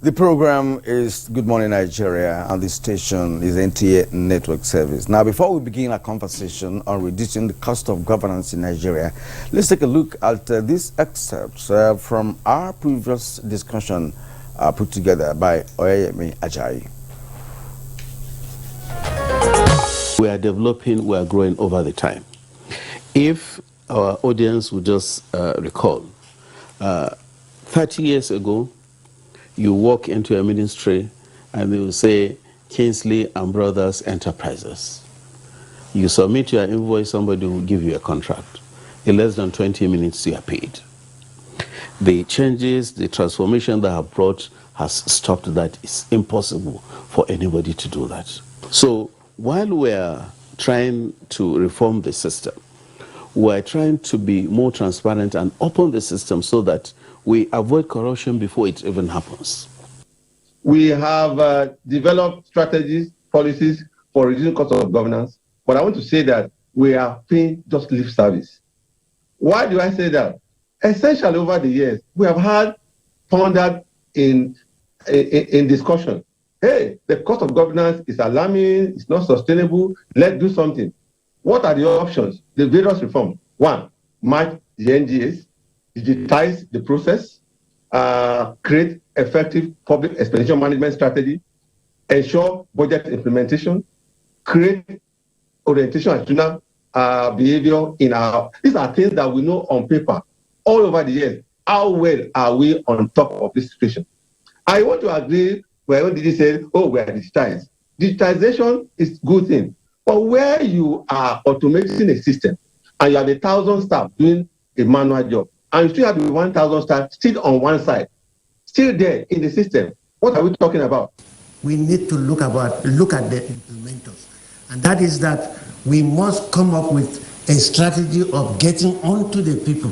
The program is Good Morning Nigeria, and the station is NTA Network Service. Now, before we begin our conversation on reducing the cost of governance in Nigeria, let's take a look at these excerpts from our previous discussion put together by Oyemi Ajayi. We are developing, we are growing over the time. If our audience would just recall, 30 years ago, you walk into a ministry and they will say, Kingsley and Brothers Enterprises. You submit your invoice, somebody will give you a contract. In less than 20 minutes, you are paid. The changes, the transformation that have brought has stopped that. It's impossible for anybody to do that. So while we're trying to reform the system, we're trying to be more transparent and open the system so that we avoid corruption before it even happens. We have developed strategies, policies for reducing cost of governance, but I want to say that we are paying just lip service. Why do I say that? Essentially, over the years, we have had pondered in discussion. Hey, the cost of governance is alarming, it's not sustainable, let's do something. What are the options? The various reforms. One, match the NGAs, digitize the process, create effective public expenditure management strategy, ensure budget implementation, create orientation and student behavior in our. These are things that we know on paper all over the years. How well are we on top of this situation? I want to agree when Didi said, oh, we are digitized. Digitization is a good thing. But where you are automating a system and you have 1,000 staff doing a manual job, and you still have the 1,000 staff still on one side, still there in the system, what are we talking about? We need to look at the implementers. And that is that we must come up with a strategy of getting onto the people.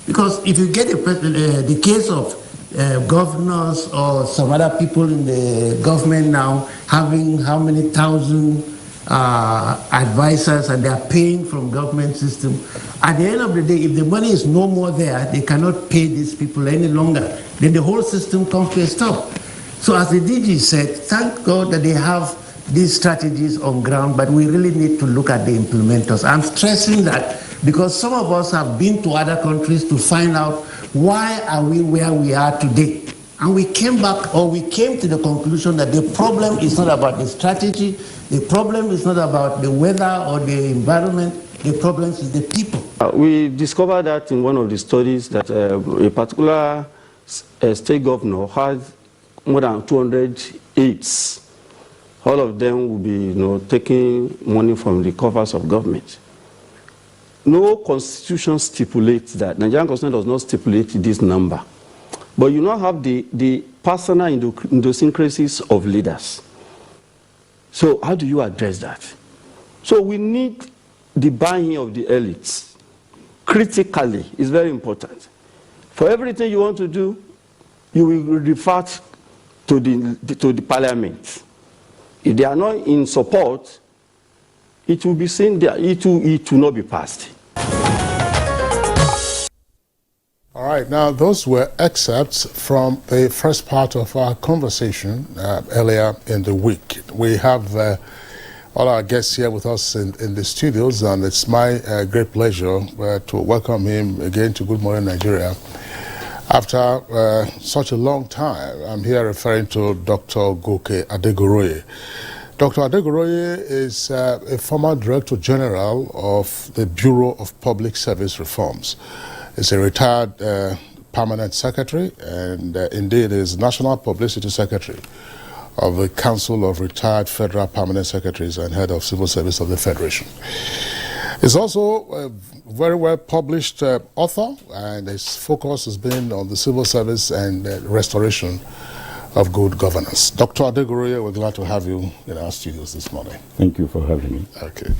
Because if you get the case of governors or some other people in the government now having how many thousand advisors and they are paying from government system. At the end of the day, if the money is no more there, they cannot pay these people any longer. Then the whole system comes to a stop. So as the DG said, thank God that they have these strategies on ground, but we really need to look at the implementers. I'm stressing that because some of us have been to other countries to find out why are we where we are today. And we came back, or we came to the conclusion that the problem is not about the strategy, the problem is not about the weather or the environment, the problem is the people. We discovered that in one of the studies that a particular state governor had more than 200 aides. All of them will be taking money from the coffers of government. No constitution stipulates that. Nigerian constitution does not stipulate this number. But you now have the personal idiosyncrasies of leaders. So how do you address that? So we need the buy-in of the elites. Critically, is very important. For everything you want to do, you will refer to the parliament. If they are not in support, it will be seen that it will not be passed. All right, now those were excerpts from the first part of our conversation earlier in the week. We have all our guests here with us in the studios, and it's my great pleasure to welcome him again to Good Morning Nigeria. After such a long time, I'm here referring to Dr. Goke Adegoroye. Dr. Adegoroye is a former Director General of the Bureau of Public Service Reforms. He's a retired permanent secretary and indeed is National Publicity Secretary of the Council of Retired Federal Permanent Secretaries and Head of Civil Service of the Federation. He's also a very well published author, and his focus has been on the civil service and restoration of good governance. Dr. Adegoroye, we're glad to have you in our studios this morning. Thank you for having me. Okay.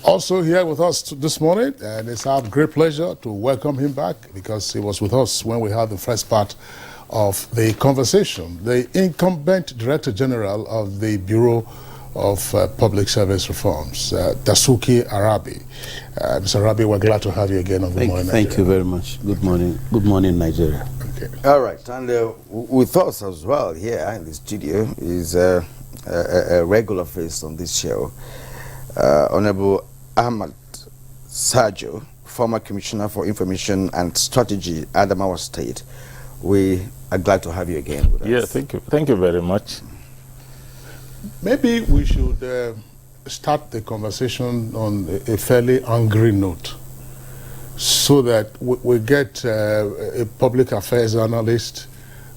Also here with us this morning, and it's our great pleasure to welcome him back because he was with us when we had the first part of the conversation. The incumbent Director General of the Bureau of Public Service Reforms, Dasuki Arabi. Mr. Arabi, we're glad to have you again on Good Morning Nigeria. Thank you very much. Good morning. Good morning, Nigeria. Okay. All right, and with us as well here in the studio is a regular face on this show, Honorable Ahmad Sajo, former Commissioner for Information and Strategy, Adamawa State. We are glad to have you again with us. Yeah, thank you. Thank you very much. Maybe we should start the conversation on a fairly angry note, so that we get a public affairs analyst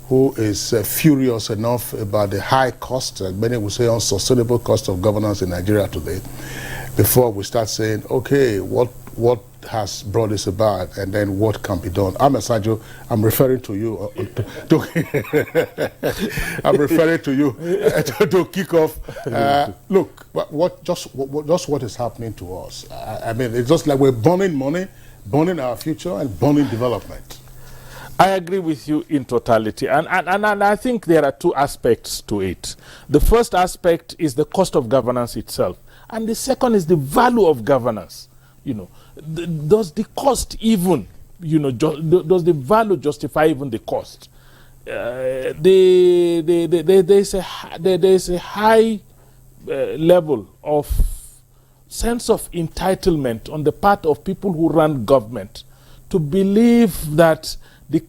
who is furious enough about the high cost, and many would say unsustainable cost of governance in Nigeria today, before we start saying, okay, what has brought this about, and then what can be done. Ahmed Sajo, I'm referring to you. I'm referring to you to kick off. Look, what is happening to us? I mean, it's just like we're burning money, burning our future, and burning development. I agree with you in totality, and I think there are two aspects to it. The first aspect is the cost of governance itself, and the second is the value of governance. You know, does the cost even, you know, does the value justify even the cost? There is a high level of sense of entitlement on the part of people who run government to believe that the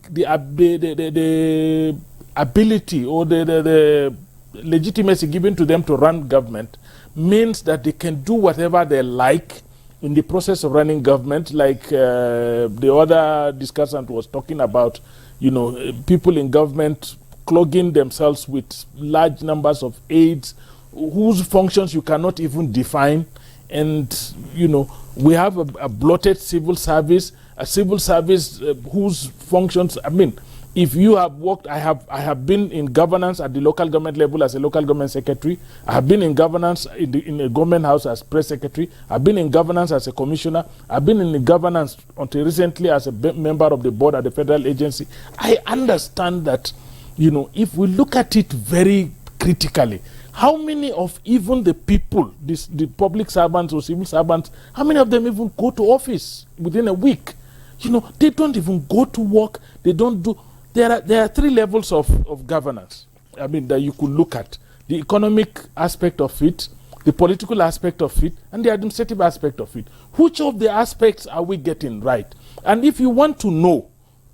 ability or the legitimacy given to them to run government means that they can do whatever they like in the process of running government, like the other discussant was talking about, you know, people in government clogging themselves with large numbers of aides whose functions you cannot even define. And, you know, we have a bloated civil service, whose functions, I mean, if you have worked, I have been in governance at the local government level as a local government secretary. I have been in governance in a government house as press secretary. I've been in governance as a commissioner. I've been in governance until recently as a member of the board at the federal agency. I understand that, you know, if we look at it very critically, how many of even the people, the public servants or civil servants, how many of them even go to office within a week? You know, they don't even go to work. They don't do. There are three levels of governance, I mean, that you could look at. The economic aspect of it, the political aspect of it, and the administrative aspect of it. Which of the aspects are we getting right? And if you want to know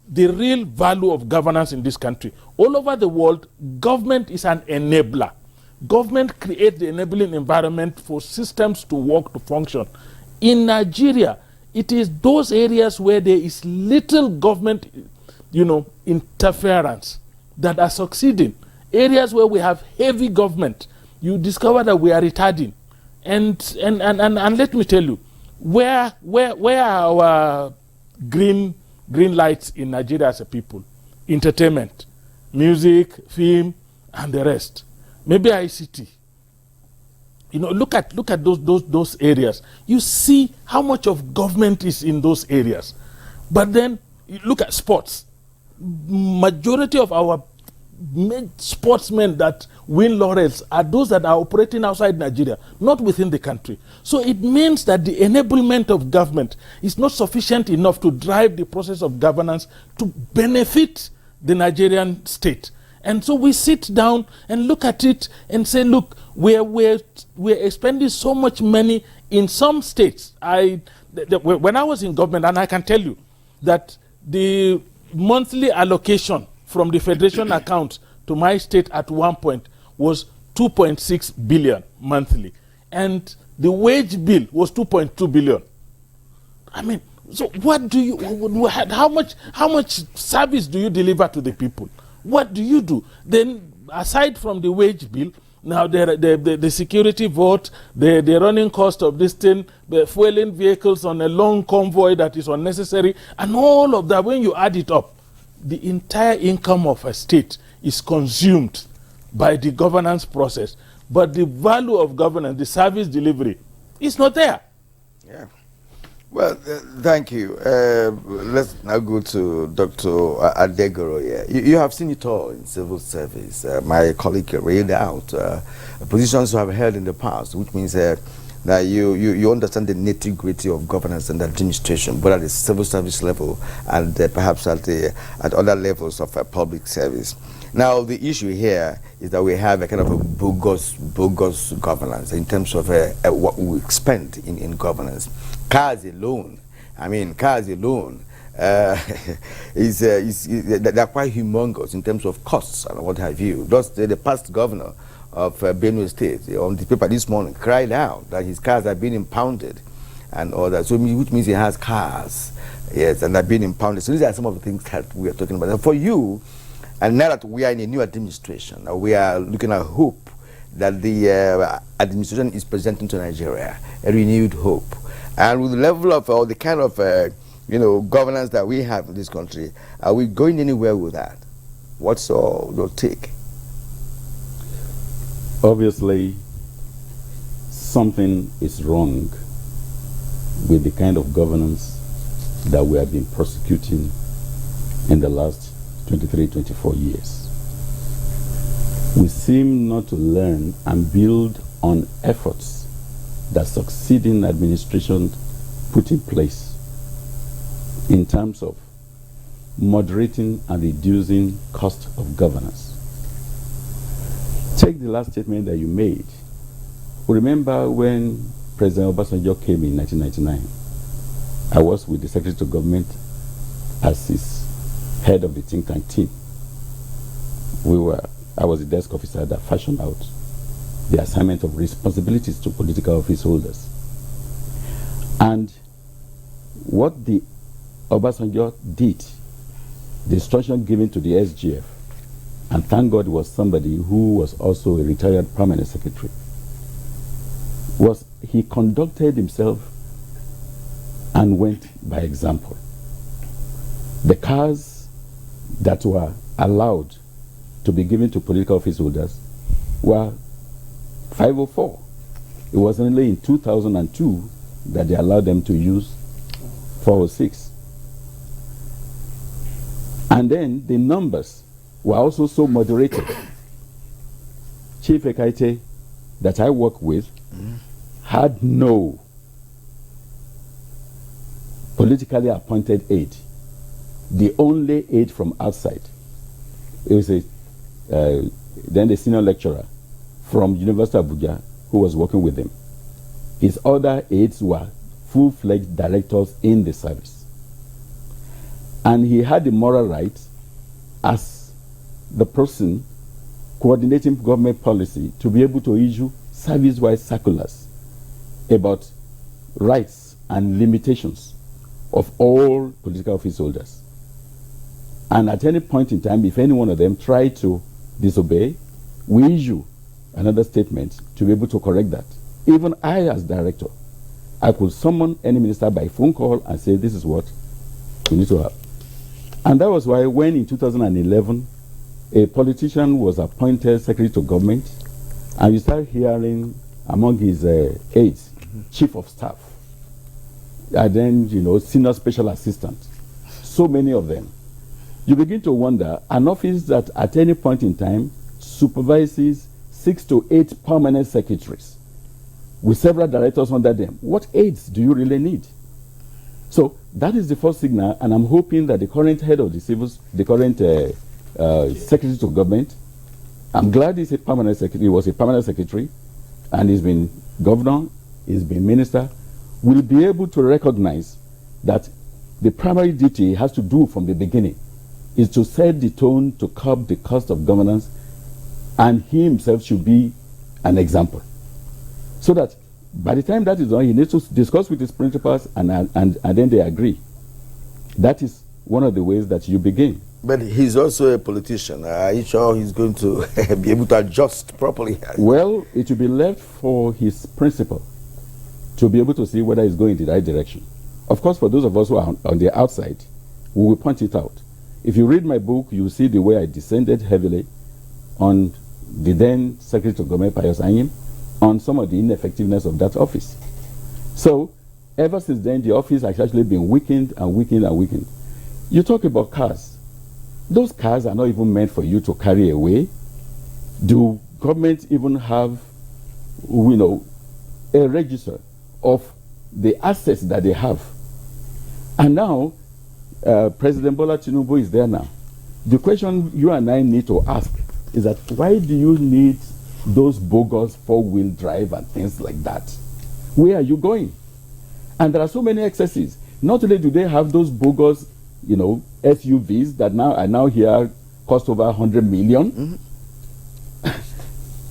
the real value of governance in this country, all over the world, government is an enabler. Government creates the enabling environment for systems to work, to function. In Nigeria, it is those areas where there is little government, you know, interference that are succeeding. Areas where we have heavy government, you discover that we are retarding. And let me tell you, where are our green lights in Nigeria as a people? Entertainment, music, film, and the rest. Maybe ICT. You know, look at those areas. You see how much of government is in those areas. But then you look at sports. Majority of our sportsmen that win laurels are those that are operating outside Nigeria, not within the country. So it means that the enablement of government is not sufficient enough to drive the process of governance to benefit the Nigerian state. And so we sit down and look at it and say, look, we're expending so much money in some states. When I was in government, and I can tell you that the monthly allocation from the federation account to my state at one point was 2.6 billion monthly, and the wage bill was 2.2 billion. I mean, so what do you? How much service do you deliver to the people? What do you do? Then, aside from the wage bill, now the security vote, the running cost of this thing, the fueling vehicles on a long convoy that is unnecessary, and all of that, when you add it up, the entire income of a state is consumed by the governance process. But the value of governance, the service delivery, is not there. Yeah. Well, thank you. Let's now go to Dr. Adegoro here. You have seen it all in civil service. My colleague read out positions you have held in the past, which means Now you understand the nitty-gritty of governance and administration, both at the civil service level and perhaps at other levels of public service. Now the issue here is that we have a kind of a bogus governance in terms of what we spend in governance. Cars alone, they're quite humongous in terms of costs and what have you. Just the past governor of Benue State on the paper this morning cried out that his cars are being impounded and all that. So which means he has cars, yes, and they're being impounded. So these are some of the things that we are talking about. And for you, and now that we are in a new administration, we are looking at hope that the administration is presenting to Nigeria, a renewed hope. And with the level of or the kind of governance that we have in this country, are we going anywhere with that? What's your take? Obviously, something is wrong with the kind of governance that we have been prosecuting in the last 23, 24 years. We seem not to learn and build on efforts that succeeding administration put in place in terms of moderating and reducing cost of governance. Take the last statement that you made. Remember when President Obasanjo came in 1999, I was with the Secretary of Government as his head of the think tank team. I was the desk officer that fashioned out the assignment of responsibilities to political office holders. And what the Obasanjo did, the instruction given to the SGF, and thank God it was somebody who was also a retired permanent secretary, was he conducted himself and went by example. The cars that were allowed to be given to political office holders were 504. It was only in 2002 that they allowed them to use 406. And then the numbers were also so moderated. Chief Ekaite that I work with had no politically appointed aide. The only aide from outside. It was then the senior lecturer from University of Abuja who was working with him. His other aides were full-fledged directors in the service. And he had the moral right as the person coordinating government policy to be able to issue service-wide circulars about rights and limitations of all political office holders. And at any point in time, if any one of them tried to disobey, we issue another statement to be able to correct that. Even I, as director, I could summon any minister by phone call and say, this is what we need to have. And that was why when in 2011, a politician was appointed secretary to government, and you start hearing among his aides, chief of staff, and then, senior special assistant, so many of them. You begin to wonder, an office that at any point in time supervises 6 to 8 permanent secretaries with several directors under them, what aides do you really need? So that is the first signal, and I'm hoping that the current head of the civils, the current secretary to government, I'm glad he's a permanent secretary, he was a permanent secretary, and he's been governor, he's been minister, will be able to recognize that the primary duty he has to do from the beginning is to set the tone to curb the cost of governance, and he himself should be an example. So that by the time that is done, he needs to discuss with his principals and then they agree. That is one of the ways that you begin. But he's also a politician. Are you sure he's going to be able to adjust properly? Well, it will be left for his principal to be able to see whether he's going in the right direction. Of course, for those of us who are on the outside, we will point it out. If you read my book, you will see the way I descended heavily on the then Secretary of Government, Pius Anyim, on some of the ineffectiveness of that office. So, ever since then, the office has actually been weakened and weakened and weakened. You talk about cars. Those cars are not even meant for you to carry away. Do governments even have, a register of the assets that they have. And now, President Bola Tinubu is there now. The question you and I need to ask is that why do you need those bogus four-wheel drive and things like that? Where are you going? And there are so many excesses. Not only do they have those bogus, SUVs that are now here cost over 100 million. Mm-hmm.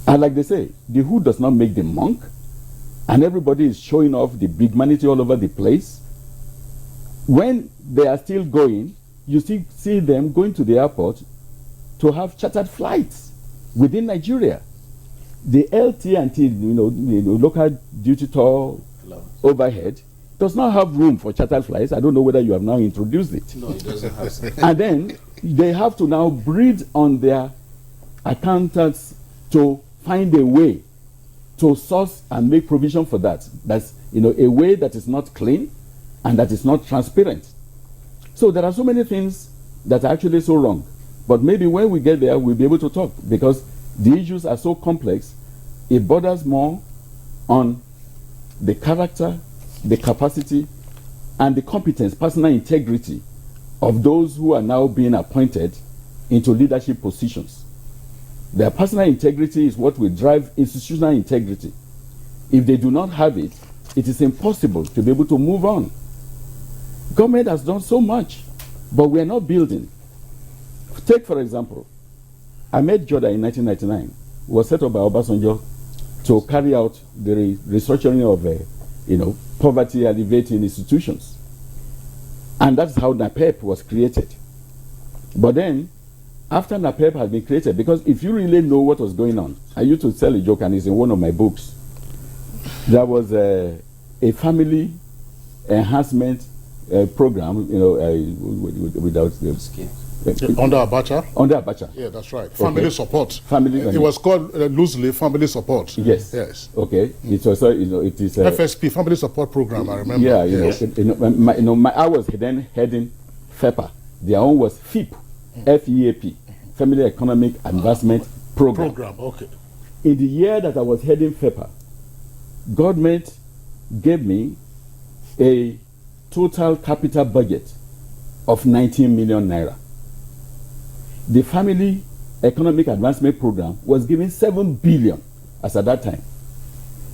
And like they say, the who does not make the monk, and everybody is showing off the big manity all over the place. When they are still going, you still see them going to the airport to have chartered flights within Nigeria. The LT&T, the local duty tour overhead, does not have room for chartered flights. I don't know whether you have now introduced it. No, it doesn't have. And then they have to now breed on their accountants to find a way to source and make provision for that. That's a way that is not clean and that is not transparent. So there are so many things that are actually so wrong. But maybe when we get there, we'll be able to talk, because the issues are so complex. It borders more on the character, the capacity, and the competence, personal integrity of those who are now being appointed into leadership positions. Their personal integrity is what will drive institutional integrity. If they do not have it, it is impossible to be able to move on. Government has done so much, but we are not building. Take, for example, Ahmed Joda in 1999 was set up by Obasanjo to carry out the restructuring of poverty alleviating institutions. And that's how NAPEP was created. But then, after NAPEP had been created, because if you really know what was going on, I used to tell a joke, and it's in one of my books. There was a family enhancement program, without the Scheme. Under Abacha? Under Abacha. Yeah, that's right. Family support. It was called loosely family support. Yes. Yes. Okay. It was, it is FSP, family support program, I remember. Yeah, yes. I was then heading FEPA. Their own was FEAP, FEAP, Family Economic Advancement Program. Okay. In the year that I was heading FEPA, government gave me a total capital budget of 19 million naira. The Family Economic Advancement Program was given 7 billion as at that time.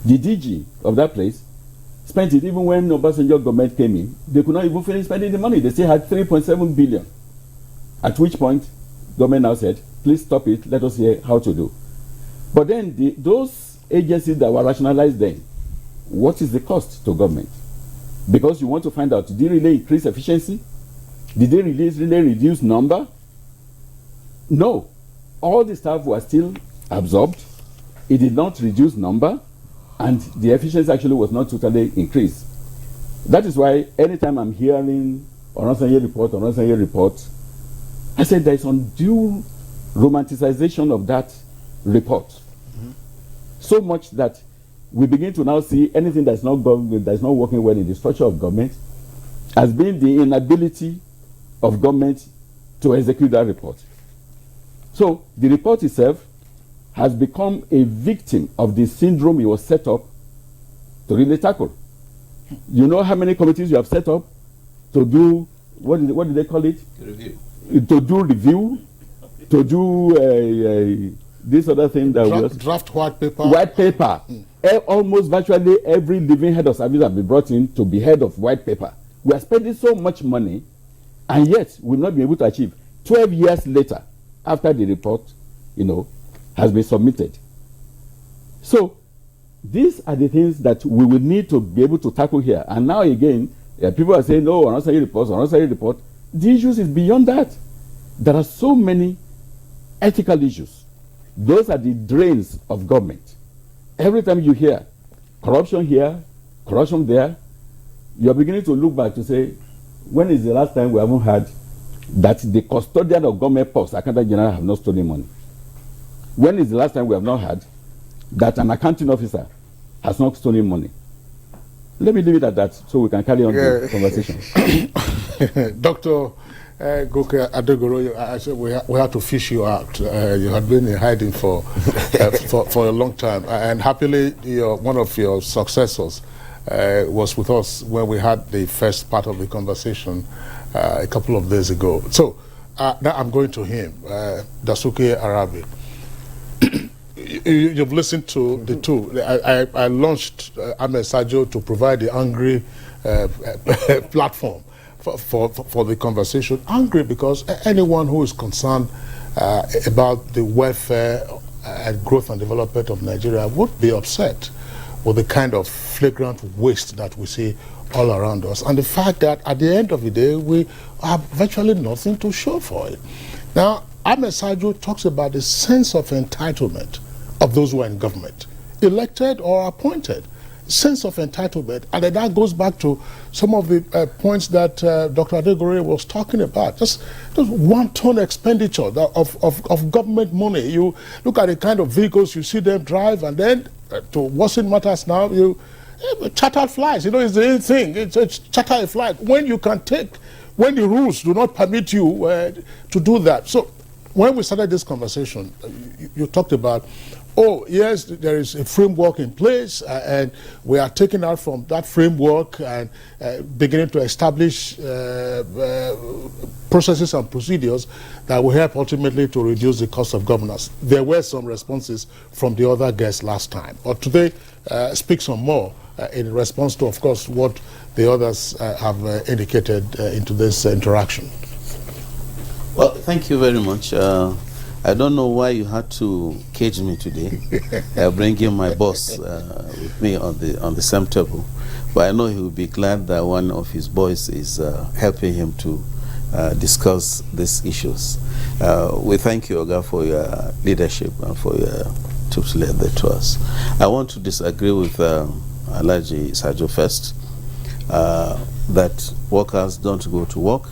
The DG of that place spent it. Even when Obasanjo government came in, they could not even finish spending the money. They still had 3.7 billion. At which point, government now said, please stop it, let us hear how to do. But then those agencies that were rationalized then, what is the cost to government? Because you want to find out, did they really increase efficiency? Did they really reduce number? No. All the staff were still absorbed. It did not reduce number, and the efficiency actually was not totally increased. That is why anytime I'm hearing Oronsaye report, I said there is undue romanticization of that report. Mm-hmm. So much that we begin to now see anything that's not working well in the structure of government as being the inability of government to execute that report. So the report itself has become a victim of the syndrome it was set up to really tackle. You know how many committees you have set up to do, what did they call it? Review. To do review, to do this other thing that was draft white paper. White paper. Almost virtually every living head of service has been brought in to be head of white paper. We are spending so much money, and yet we'll not be able to achieve. 12 years later, after the report, has been submitted. So these are the things that we will need to be able to tackle here. And now again, people are saying, no, Oronsaye report. The issues is beyond that. There are so many ethical issues. Those are the drains of government. Every time you hear corruption here, corruption there, you're beginning to look back to say, when is the last time we haven't had that the custodian of government posts, accountant general, have not stolen money? When is the last time we have not had that an accounting officer has not stolen money? Let me leave it at that so we can carry on the conversation. Dr. Goke Adegoro, I said we have to fish you out. You had been in hiding for for a long time, and happily, one of your successors was with us when we had the first part of the conversation a couple of days ago. So now I'm going to him, Dasuki Arabi. You've listened to the two. I launched Ahmed Sajo to provide the angry platform for the conversation. Angry because anyone who is concerned about the welfare and growth and development of Nigeria would be upset with the kind of flagrant waste that we see all around us, and the fact that at the end of the day we have virtually nothing to show for it. Now, Ahmed Sajo talks about the sense of entitlement of those who are in government, elected or appointed. Sense of entitlement, and then that goes back to some of the points that Dr. Adegore was talking about. Just one-ton expenditure of government money. You look at the kind of vehicles you see them drive, and then to worsen matters now, chartered flights. It's the thing. It's charter a flight when you can take, when the rules do not permit you to do that. So when we started this conversation, you talked about, oh, yes, there is a framework in place, and we are taking out from that framework and beginning to establish processes and procedures that will help ultimately to reduce the cost of governance. There were some responses from the other guests last time, but today speak some more in response to, of course, what the others have indicated into this interaction. Well, thank you very much. I don't know why you had to cage me today, bringing my boss with me on the same table. But I know he will be glad that one of his boys is helping him to discuss these issues. We thank you, Oga, for your leadership and for your to lead to us. I want to disagree with Alhaji Sajo first, that workers don't go to work.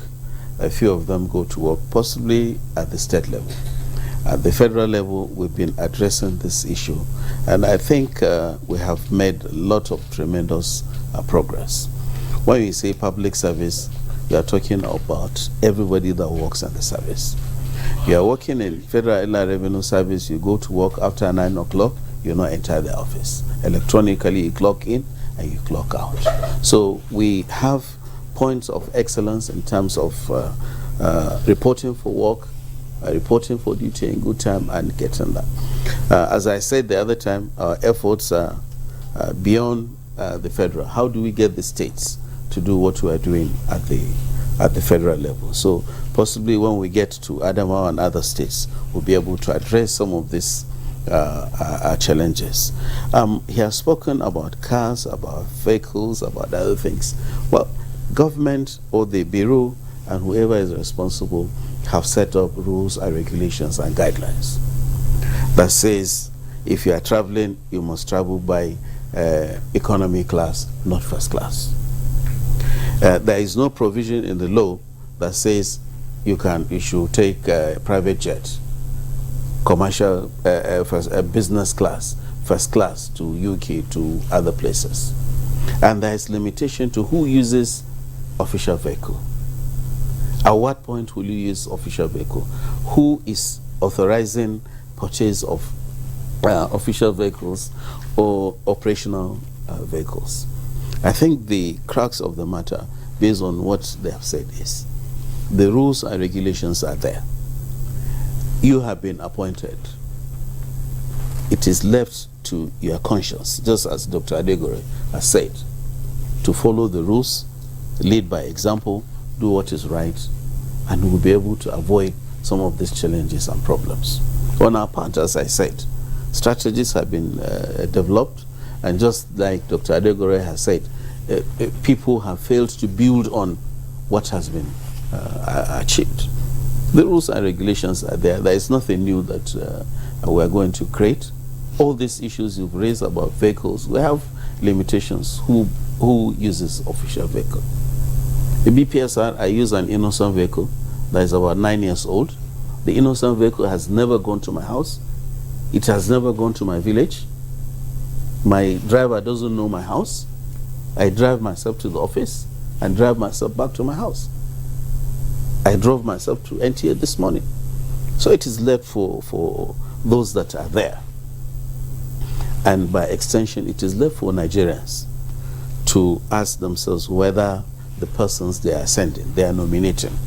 A few of them go to work, possibly at the state level. At the federal level, we've been addressing this issue, and I think we have made a lot of tremendous progress. When you say public service, you are talking about everybody that works in the service. You are working in Federal Inland Revenue Service, you go to work after 9 o'clock, you not enter the office. Electronically, you clock in and you clock out. So we have points of excellence in terms of reporting for work, reporting for duty in good time, and getting that. As I said the other time, our efforts are beyond the federal. How do we get the states to do what we are doing at the federal level? So possibly when we get to Adamawa and other states, we'll be able to address some of these challenges. He has spoken about cars, about vehicles, about other things. Well, government or the bureau and whoever is responsible have set up rules and regulations and guidelines that says if you are traveling, you must travel by economy class, not first class. There is no provision in the law that says you should take a private jet, commercial, business class, first class to UK, to other places. And there is limitation to who uses official vehicle. At what point will you use official vehicle? Who is authorizing purchase of official vehicles or operational vehicles? I think the crux of the matter, based on what they have said, is the rules and regulations are there. You have been appointed. It is left to your conscience, just as Dr. Adegore has said, to follow the rules, lead by example, do what is right, and we'll be able to avoid some of these challenges and problems. On our part, as I said, strategies have been developed, and just like Dr. Adegore has said, people have failed to build on what has been achieved. The rules and regulations are there. There is nothing new that we are going to create. All these issues you've raised about vehicles, we have limitations. Who uses official vehicle? The BPSR, I use an innocent vehicle that is about 9 years old. The innocent vehicle has never gone to my house. It has never gone to my village. My driver doesn't know my house. I drive myself to the office and drive myself back to my house. I drove myself to NTA this morning. So it is left for those that are there. And by extension, it is left for Nigerians to ask themselves whether the persons they are sending, they are nominating,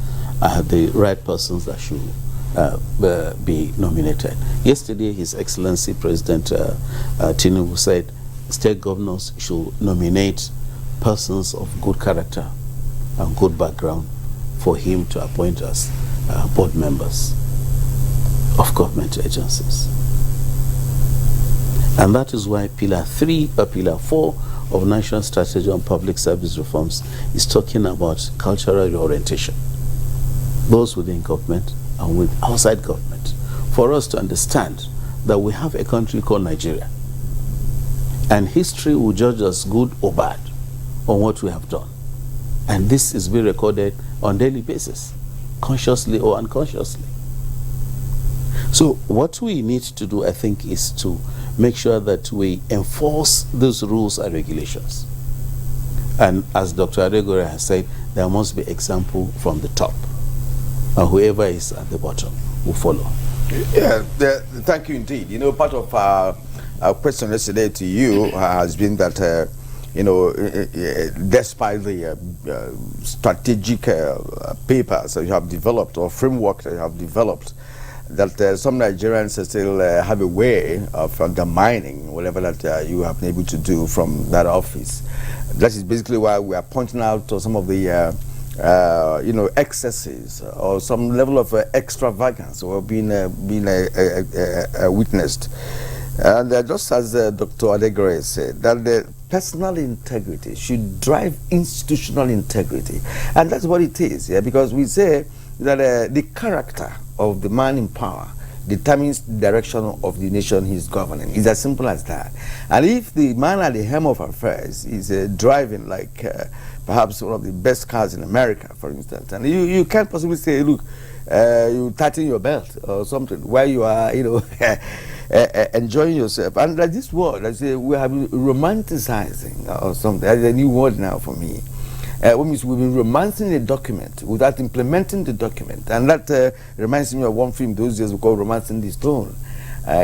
are the right persons that should be nominated. Yesterday, His Excellency President Tinubu said state governors should nominate persons of good character and good background for him to appoint as board members of government agencies. And that is why Pillar 4 of National Strategy on Public Service Reforms is talking about cultural reorientation, both within government and with outside government, for us to understand that we have a country called Nigeria, and history will judge us good or bad on what we have done. And this is being recorded on a daily basis, consciously or unconsciously. So what we need to do, I think, is to make sure that we enforce those rules and regulations. And as Dr. Adegore has said, there must be example from the top. And whoever is at the bottom will follow. Yeah, thank you indeed. You know, part of our question yesterday to you has been that, you know, despite the strategic papers that you have developed or framework that you have developed, that some Nigerians still have a way of undermining whatever that you have been able to do from that office. That is basically why we are pointing out to some of the you know, excesses or some level of extravagance or being witnessed. And just as Dr. Adegore said, that the personal integrity should drive institutional integrity. And that's what it is, yeah, because we say that the character of the man in power determines the direction of the nation he's governing. It's as simple as that. And if the man at the helm of affairs is driving like perhaps one of the best cars in America, for instance, and you can't possibly say, look, you tighten your belt or something while you are, you know, enjoying yourself. And like this word, I say, we have been romanticizing or something. That's a new word now for me. What means we've been romancing a document without implementing the document. And that reminds me of one film those days we call Romancing the Stone.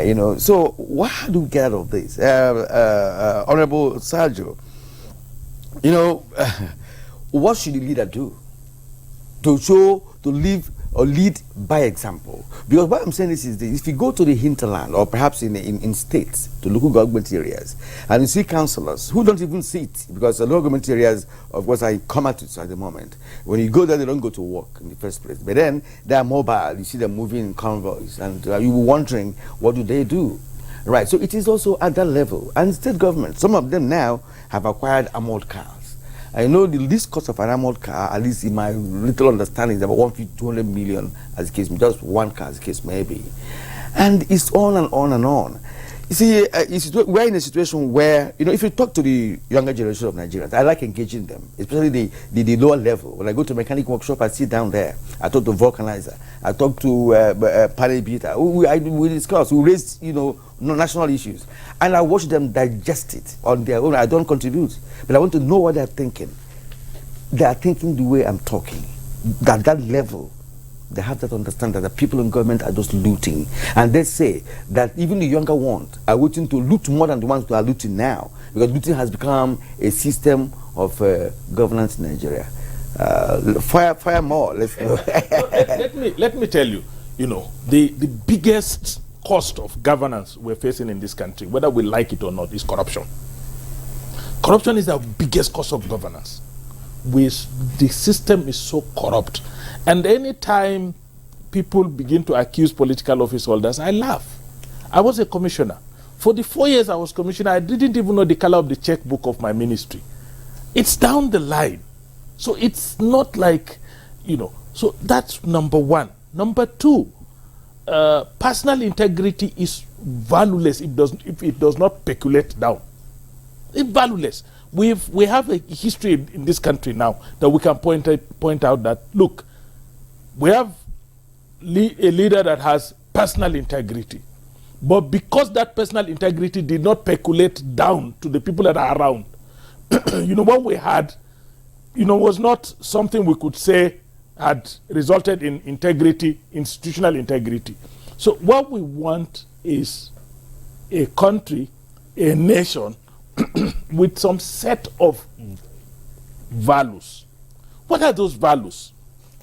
You know, so how do we get out of this? Honorable Sergio, you know, what should the leader do to live or lead by example? Because what I'm saying is this: if you go to the hinterland or perhaps in states, to local government areas, and you see councillors who don't even sit, because the local government areas, of course, are in comatose at the moment. When you go there, they don't go to work in the first place. But then they are mobile. You see them moving in convoys, and you were wondering, what do they do? Right. So it is also at that level. And state government, some of them now have acquired armored cars. I know the least cost of an armored car, at least in my little understanding, is about 150, 200 million as the case, just one car as the case may be. And it's on and on and on. You see, we're in a situation where, you know, if you talk to the younger generation of Nigerians, I like engaging them, especially the lower level. When I go to a mechanic workshop, I sit down there. I talk to vulcanizer. I talk to panel beater. We discuss, we raise, you know, national issues. And I watch them digest it on their own. I don't contribute, but I want to know what they're thinking. They are thinking the way I'm talking. At that level, they have that understand that the people in government are just looting. And they say that even the younger ones are waiting to loot more than the ones who are looting now, because looting has become a system of governance in Nigeria. Fire more. Let's go. let me tell you, you know, the biggest cost of governance we're facing in this country, whether we like it or not, is corruption. Corruption is the biggest cost of governance. The system is so corrupt. And anytime people begin to accuse political office holders, I laugh. I was a commissioner. For the 4 years I was commissioner, I didn't even know the color of the checkbook of my ministry. It's down the line. So it's not like, you know, so that's number one. Number two, personal integrity is valueless if it does not percolate down. It's valueless. We have a history in this country now that we can point out that, look, we have a leader that has personal integrity, but because that personal integrity did not percolate down to the people that are around, you know, what we had, you know, was not something we could say had resulted in integrity, institutional integrity. So what we want is a country, a nation with some set of values. What are those values?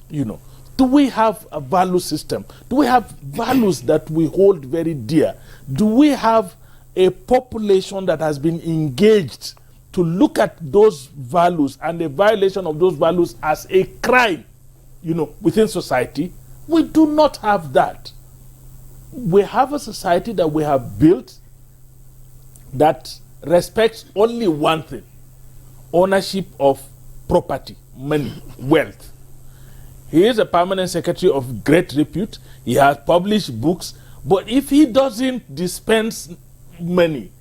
You know, do we have a value system? Do we have values that we hold very dear? Do we have a population that has been engaged to look at those values and the violation of those values as a crime, you know, within society? We do not have that. We have a society that we have built that respects only one thing: ownership of property, money, wealth. He is a permanent secretary of great repute. He has published books. But if he doesn't dispense money,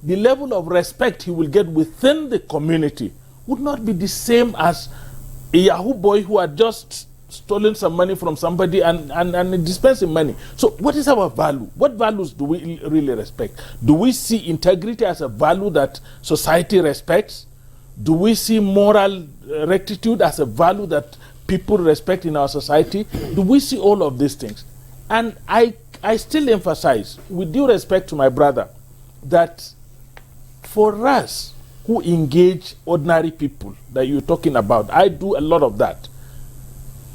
the level of respect he will get within the community would not be the same as a Yahoo boy who had just stolen some money from somebody and dispensing money. So what is our value? What values do we really respect? Do we see integrity as a value that society respects? Do we see moral rectitude as a value that people respect in our society? Do we see all of these things? And I still emphasize, with due respect to my brother, that for us who engage ordinary people that you're talking about, I do a lot of that.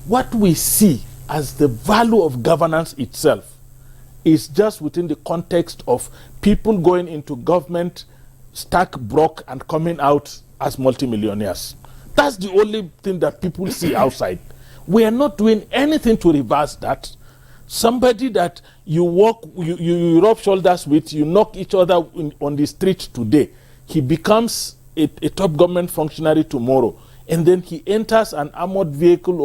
What we see as the value of governance itself is just within the context of people going into government, stark broke, and coming out as multimillionaires. That's the only thing that people see outside. We are not doing anything to reverse that. Somebody that you walk, you rub shoulders with, you knock each other on the street today, he becomes a top government functionary tomorrow. And then he enters an armored vehicle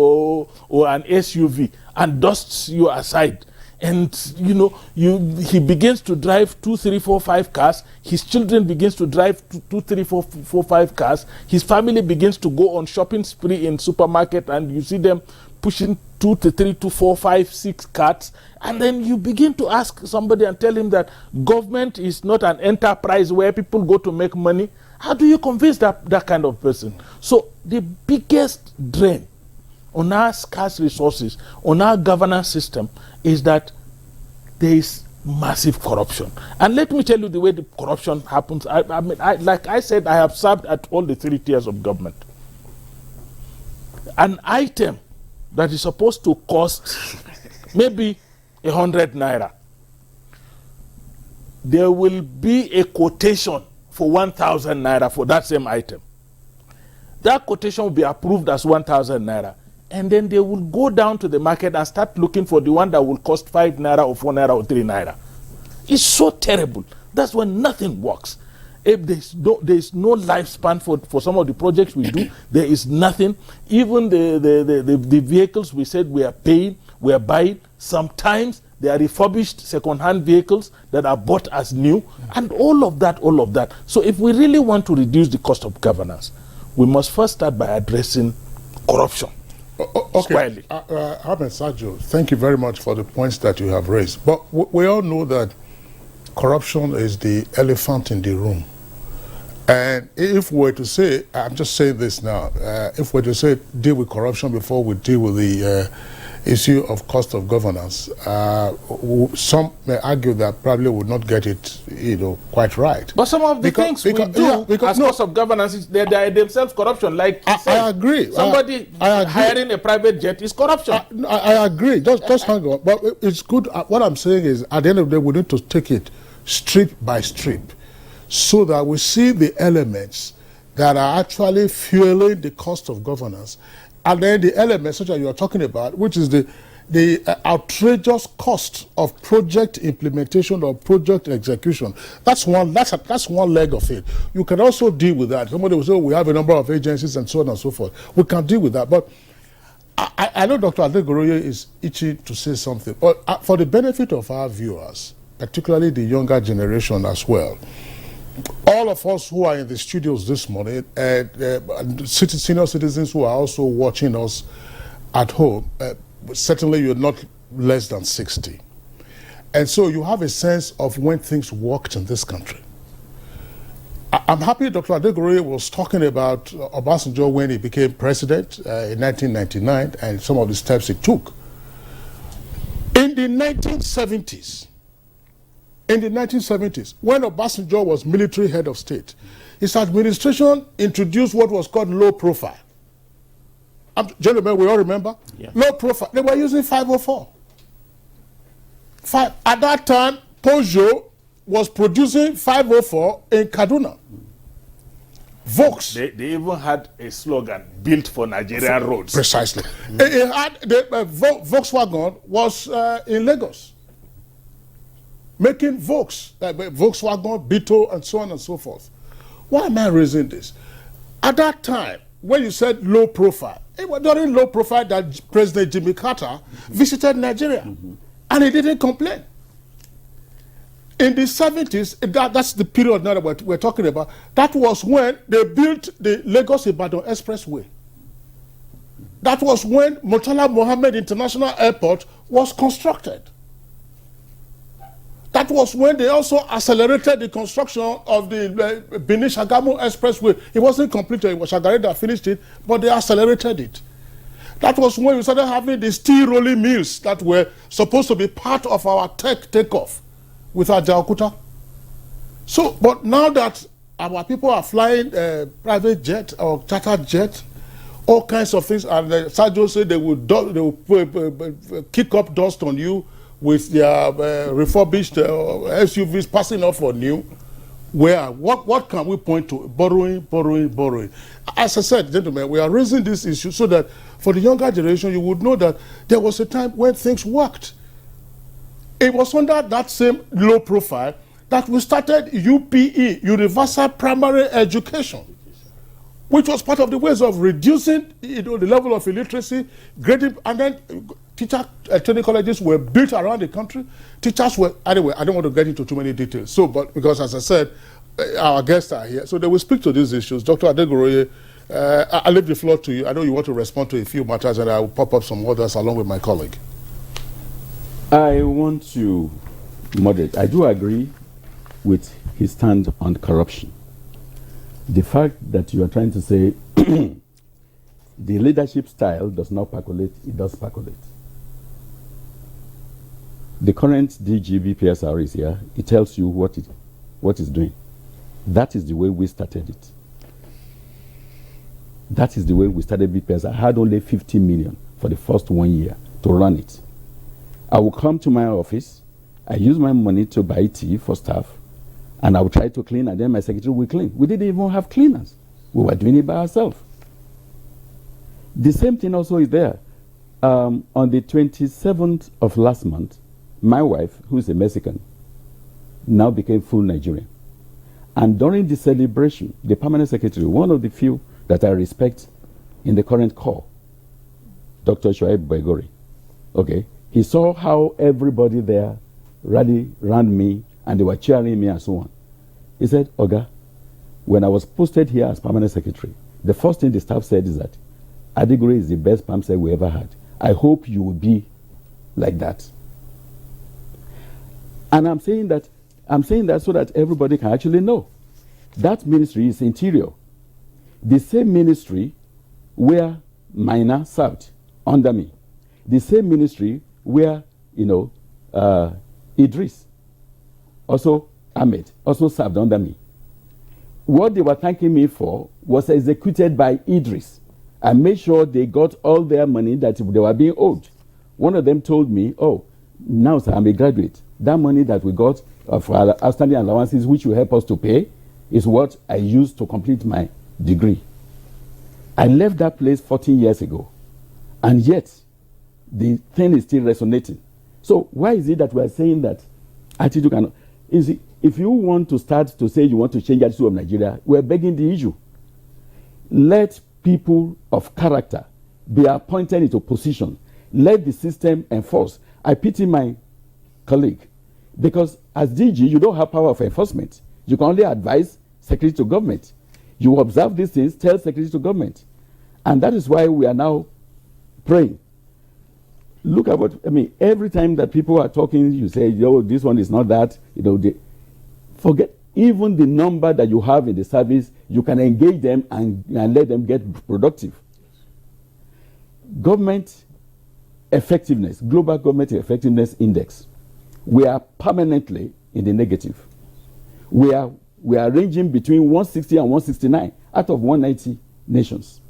or an SUV and dusts you aside. And you know, he begins to drive 2, 3, 4, 5 cars. His children begins to drive 2, 3, 4, 5 cars. His family begins to go on shopping spree in supermarket, and you see them pushing 2 to 3 to 4, 5, 6 carts. And then you begin to ask somebody and tell him that government is not an enterprise where people go to make money. How do you convince that kind of person? So the biggest drain on our scarce resources, on our governance system, is that there is massive corruption. And let me tell you the way the corruption happens. I mean, like I said, I have served at all the 3 tiers of government. An item that is supposed to cost maybe 100 naira, there will be a quotation for 1,000 naira for that same item. That quotation will be approved as 1,000 naira. And then they will go down to the market and start looking for the one that will cost 5 naira or 4 naira or 3 naira. It's so terrible. That's when nothing works. If there is no lifespan for some of the projects we do, there is nothing. Even the vehicles we said we are buying, sometimes they are refurbished second-hand vehicles that are bought as new, and all of that. So if we really want to reduce the cost of governance, we must first start by addressing corruption. Okay, Ahmed Sajo, thank you very much for the points that you have raised. But we all know that corruption is the elephant in the room. And if we're to say, I'm just saying this now, if we're to say deal with corruption before we deal with the issue of cost of governance, some may argue that probably would not get it, quite right. But some of the things we do as cost of governance, they are themselves corruption. Like I agree. Somebody hiring a private jet is corruption. I agree. Just hang on. But it's good. What I'm saying is, at the end of the day, we need to take it strip by strip, so that we see the elements that are actually fueling the cost of governance, and then the elements such as you are talking about, which is the outrageous cost of project implementation or project execution. That's one leg of it. You can also deal with that. Somebody will say, we have a number of agencies and so on and so forth. We can deal with that. But I know Dr. Adegoroye is itching to say something. But for the benefit of our viewers, particularly the younger generation as well, all of us who are in the studios this morning, senior citizens who are also watching us at home, certainly you're not less than 60. And so you have a sense of when things worked in this country. I'm happy Dr. Adegoroye was talking about Obasanjo when he became president in 1999 and some of the steps he took. In the 1970s, when Obasanjo was military head of state, his administration introduced what was called low profile. Gentlemen, we all remember? Yeah. Low profile. They were using 504. At that time, Peugeot was producing 504 in Kaduna. Vaux. They even had a slogan, built for Nigerian roads. Precisely. It had Volkswagen was in Lagos, making Volkswagen, Beetle, and so on and so forth. Why am I raising this? At that time, when you said low profile, it was during low profile that President Jimmy Carter visited Nigeria, and he didn't complain. In the 70s, that's the period now that we're talking about, that was when they built the Lagos-Ibadan Expressway. That was when Murtala Mohammed International Airport was constructed. That was when they also accelerated the construction of the Benin-Shagamu Expressway. It wasn't completed, it was Shagari that finished it, but they accelerated it. That was when we started having the steel rolling mills that were supposed to be part of our tech takeoff with our Jakarta. So, but now that our people are flying private jet or charter jet, all kinds of things, and Sergio said they will kick up dust on you with their refurbished SUVs passing off for new. What can we point to? Borrowing. As I said, gentlemen, we are raising this issue so that for the younger generation, you would know that there was a time when things worked. It was under that same low profile that we started UPE, Universal Primary Education, which was part of the ways of reducing the level of illiteracy, grading, and then teacher training colleges were built around the country. Teachers were, anyway, I don't want to get into too many details. So, but because as I said, our guests are here, so they will speak to these issues. Dr. Adegoroye, I'll leave the floor to you. I know you want to respond to a few matters, and I will pop up some others along with my colleague. I want to moderate. I do agree with his stand on corruption. The fact that you are trying to say the leadership style does not percolate, it does percolate. The current DG BPSR is here. It tells you what it's doing. That is the way we started it. That is the way we started BPSR. I had only 50 million for the first 1 year to run it. I will come to my office, I use my money to buy tea for staff, and I will try to clean, and then my secretary will clean. We didn't even have cleaners. We were doing it by ourselves. The same thing also is there. On the 27th of last month, my wife, who is a Mexican, now became full Nigerian. And during the celebration, the permanent secretary, one of the few that I respect in the current call, Dr. Shoaib Baigori, okay, he saw how everybody there rallied around me and they were cheering me and so on. He said, Oga, when I was posted here as permanent secretary, the first thing the staff said is that Adegoroye is the best PAMSEC we ever had. I hope you will be like that. And I'm saying that so that everybody can actually know. That ministry is Interior. The same ministry where Maina served under me. The same ministry where, Idris, also Ahmed, also served under me. What they were thanking me for was executed by Idris. I made sure they got all their money that they were being owed. One of them told me, oh, now sir, I'm a graduate. That money that we got for our outstanding allowances, which will help us to pay, is what I used to complete my degree. I left that place 14 years ago, and yet the thing is still resonating. So why is it that we are saying that attitude cannot? If you want to start to say you want to change the attitude of Nigeria, we're begging the issue. Let people of character be appointed into position. Let the system enforce. I pity my colleague, because as DG, you don't have power of enforcement. You can only advise secretary to government. You observe these things, tell secretary to government. And that is why we are now praying. Look at what, every time that people are talking, you say, this one is not that, forget, even the number that you have in the service, you can engage them and let them get productive. Government effectiveness, global government effectiveness index, we are permanently in the negative. We are ranging between 160 and 169 out of 190 nations.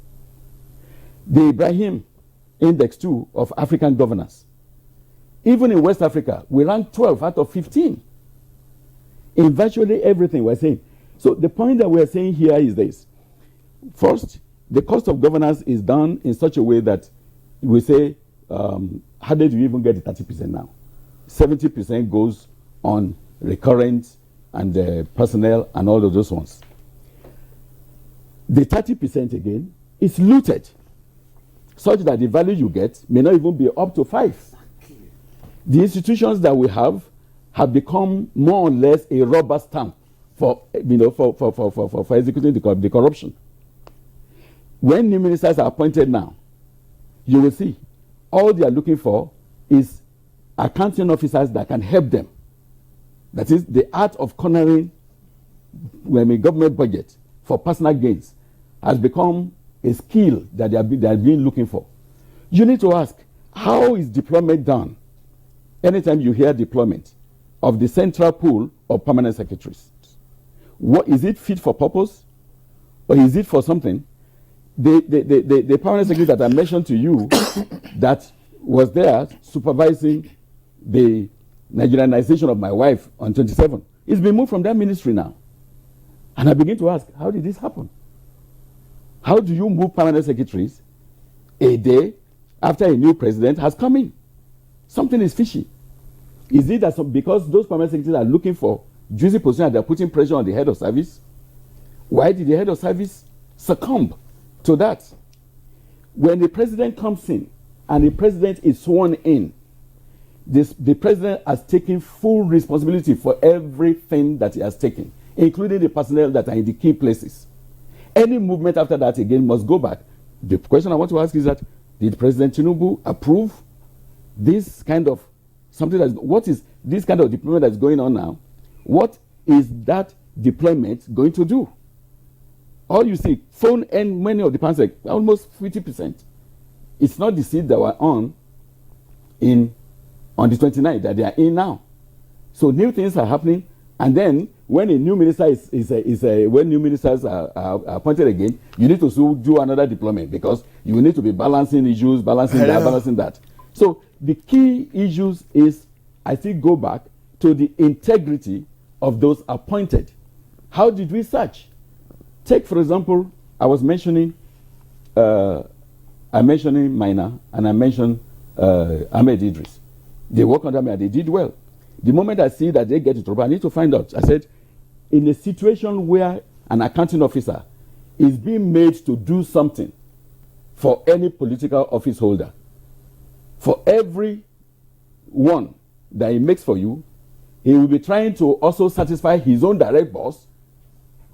The Ibrahim Index 2 of African governance. Even in West Africa, we rank 12 out of 15. In virtually everything we're saying. So the point that we're saying here is this. First, the cost of governance is done in such a way that we say, how did you even get the 30% now? 70% goes on recurrent and personnel and all of those ones. The 30% again is looted, such that the value you get may not even be up to 5. The institutions that we have become more or less a rubber stamp for executing the corruption. When new ministers are appointed now, you will see all they are looking for is accounting officers that can help them. That is the art of cornering government budget for personal gains has become a skill that they have been looking for. You need to ask, how is deployment done? Anytime you hear deployment of the central pool of permanent secretaries, what is it fit for purpose, or is it for something? The permanent secretary that I mentioned to you that was there supervising the Nigerianization of my wife on 27 is being moved from that ministry now. And I begin to ask, how did this happen? How do you move permanent secretaries a day after a new president has come in? Something is fishy. Is it that because those permanent secretaries are looking for juicy positions and they're putting pressure on the head of service? Why did the head of service succumb to that? When the president comes in and the president is sworn in, the president has taken full responsibility for everything that he has taken, including the personnel that are in the key places. Any movement after that again must go back. The question I want to ask is that, did President Tinubu approve this kind of something what is this kind of deployment that's going on now? What is that deployment going to do? All you see, phone and many of the pansec, almost 50%. It's not the seat that were on the 29th that they are in now. So new things are happening, and then when a new minister when new ministers are appointed again, you need to do another deployment because you need to be balancing issues, balancing that. So the key issues is, I think, go back to the integrity of those appointed. How did we search? Take, for example, I mentioned Maina and I mentioned Ahmed Idris. They work under me and they did well. The moment I see that they get into trouble, I need to find out. I said, in a situation where an accounting officer is being made to do something for any political office holder, for every one that he makes for you, he will be trying to also satisfy his own direct boss,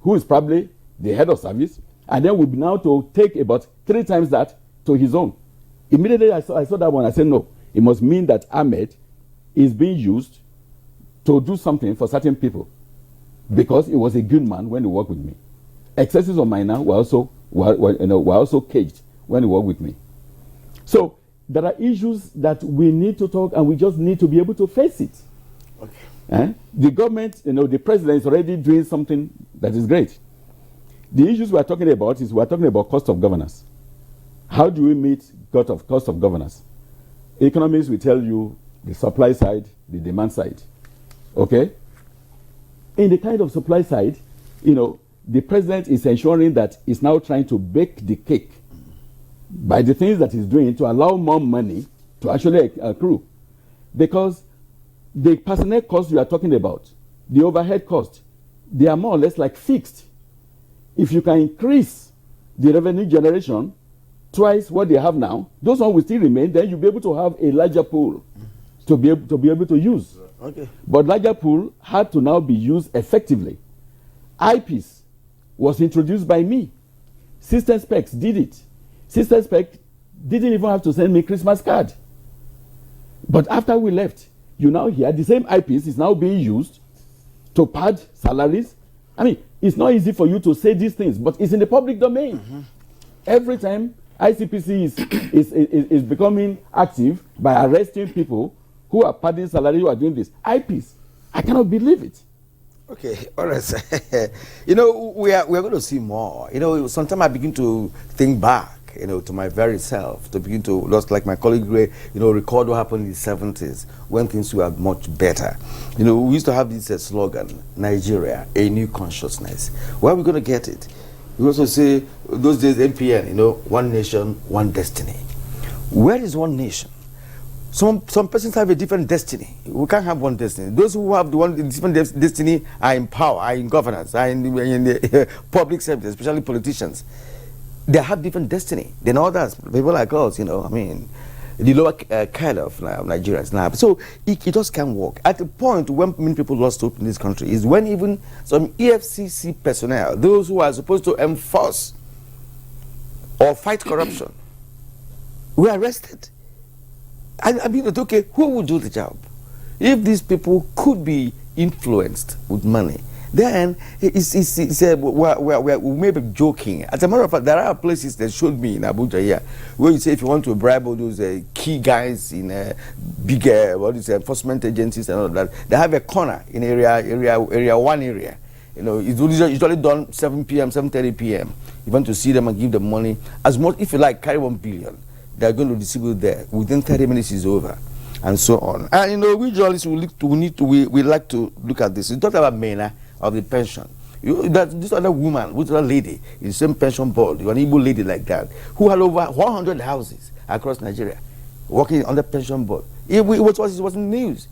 who is probably the head of service, and then will be now to take about 3 times that to his own. Immediately I saw that one, I said, no, it must mean that Ahmed is being used to do something for certain people because he was a good man when he worked with me. Excesses of Maina were also caged when he worked with me. So there are issues that we need to talk, and we just need to be able to face it. Okay. The government, the president is already doing something that is great. The issues we are talking about cost of governance. How do we meet cost of governance? Economists will tell you the supply side, the demand side. Okay? In the kind of supply side, the president is ensuring that he's now trying to bake the cake by the things that he's doing to allow more money to actually accrue. Because the personnel costs you are talking about, the overhead cost, they are more or less like fixed. If you can increase the revenue generation twice what they have now, those ones will still remain, then you'll be able to have a larger pool to be able to use. Okay. But larger pool had to now be used effectively. IPs was introduced by me. System Specs did it. System Spec didn't even have to send me Christmas card. But after we left, you now hear the same IPs is now being used to pad salaries I mean, it's not easy for you to say these things, but it's in the public domain. Every time ICPC is becoming active by arresting people who are padding salary, who are doing this. IPs. I cannot believe it. Okay, all right. You know, we are going to see more. You know, sometimes I begin to think back, you know, to my very self, to begin to, just like my colleague Ray, you know, record what happened in the 70s when things were much better. You know, we used to have this slogan, Nigeria, a new consciousness. Where are we going to get it? We also say, those days, NPN, you know, one nation, one destiny. Where is one nation? Some persons have a different destiny. We can't have one destiny. Those who have the different destiny are in power, are in governance, are in the public sector, especially politicians. They have different destiny than others. People like us, you know, I mean, the lower kind of Nigerians now. So it just can't work. At the point when many people lost hope in this country is when even some EFCC personnel, those who are supposed to enforce or fight corruption, were arrested. I mean, okay, who would do the job? If these people could be influenced with money, then we may be joking. As a matter of fact, there are places that showed me in Abuja here where you say if you want to bribe all those key guys in big enforcement agencies and all that, they have a corner in area 1 area. You know, it's usually done 7 p.m., 7:30 p.m. You want to see them and give them money. As much, if you like, carry 1 billion. They're going to distribute there. Within 30 minutes is over, and so on. And you know, we journalists we like to look at this. You talk about MENA of the pension. This other woman, this other lady, in the same pension board, an Igbo lady like that, who had over 100 houses across Nigeria, working on the pension board. It was in the news.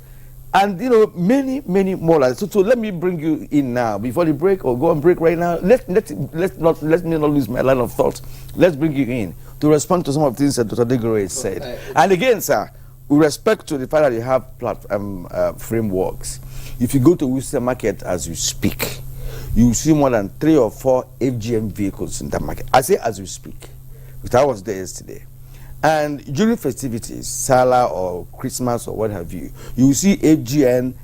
And you know, many more like so let me bring you in now before the break, or go on break right now. Let me not lose my line of thought. Let's bring you in to respond to some of the things that Dr. Adegoroye said. And again, sir, with respect to the fact that you have frameworks, if you go to Worcester Market as you speak, you see more than 3 or 4 FGM vehicles in that market. I say as we speak, because I was there yesterday. And during festivities, Salah or Christmas or what have you, you see FGN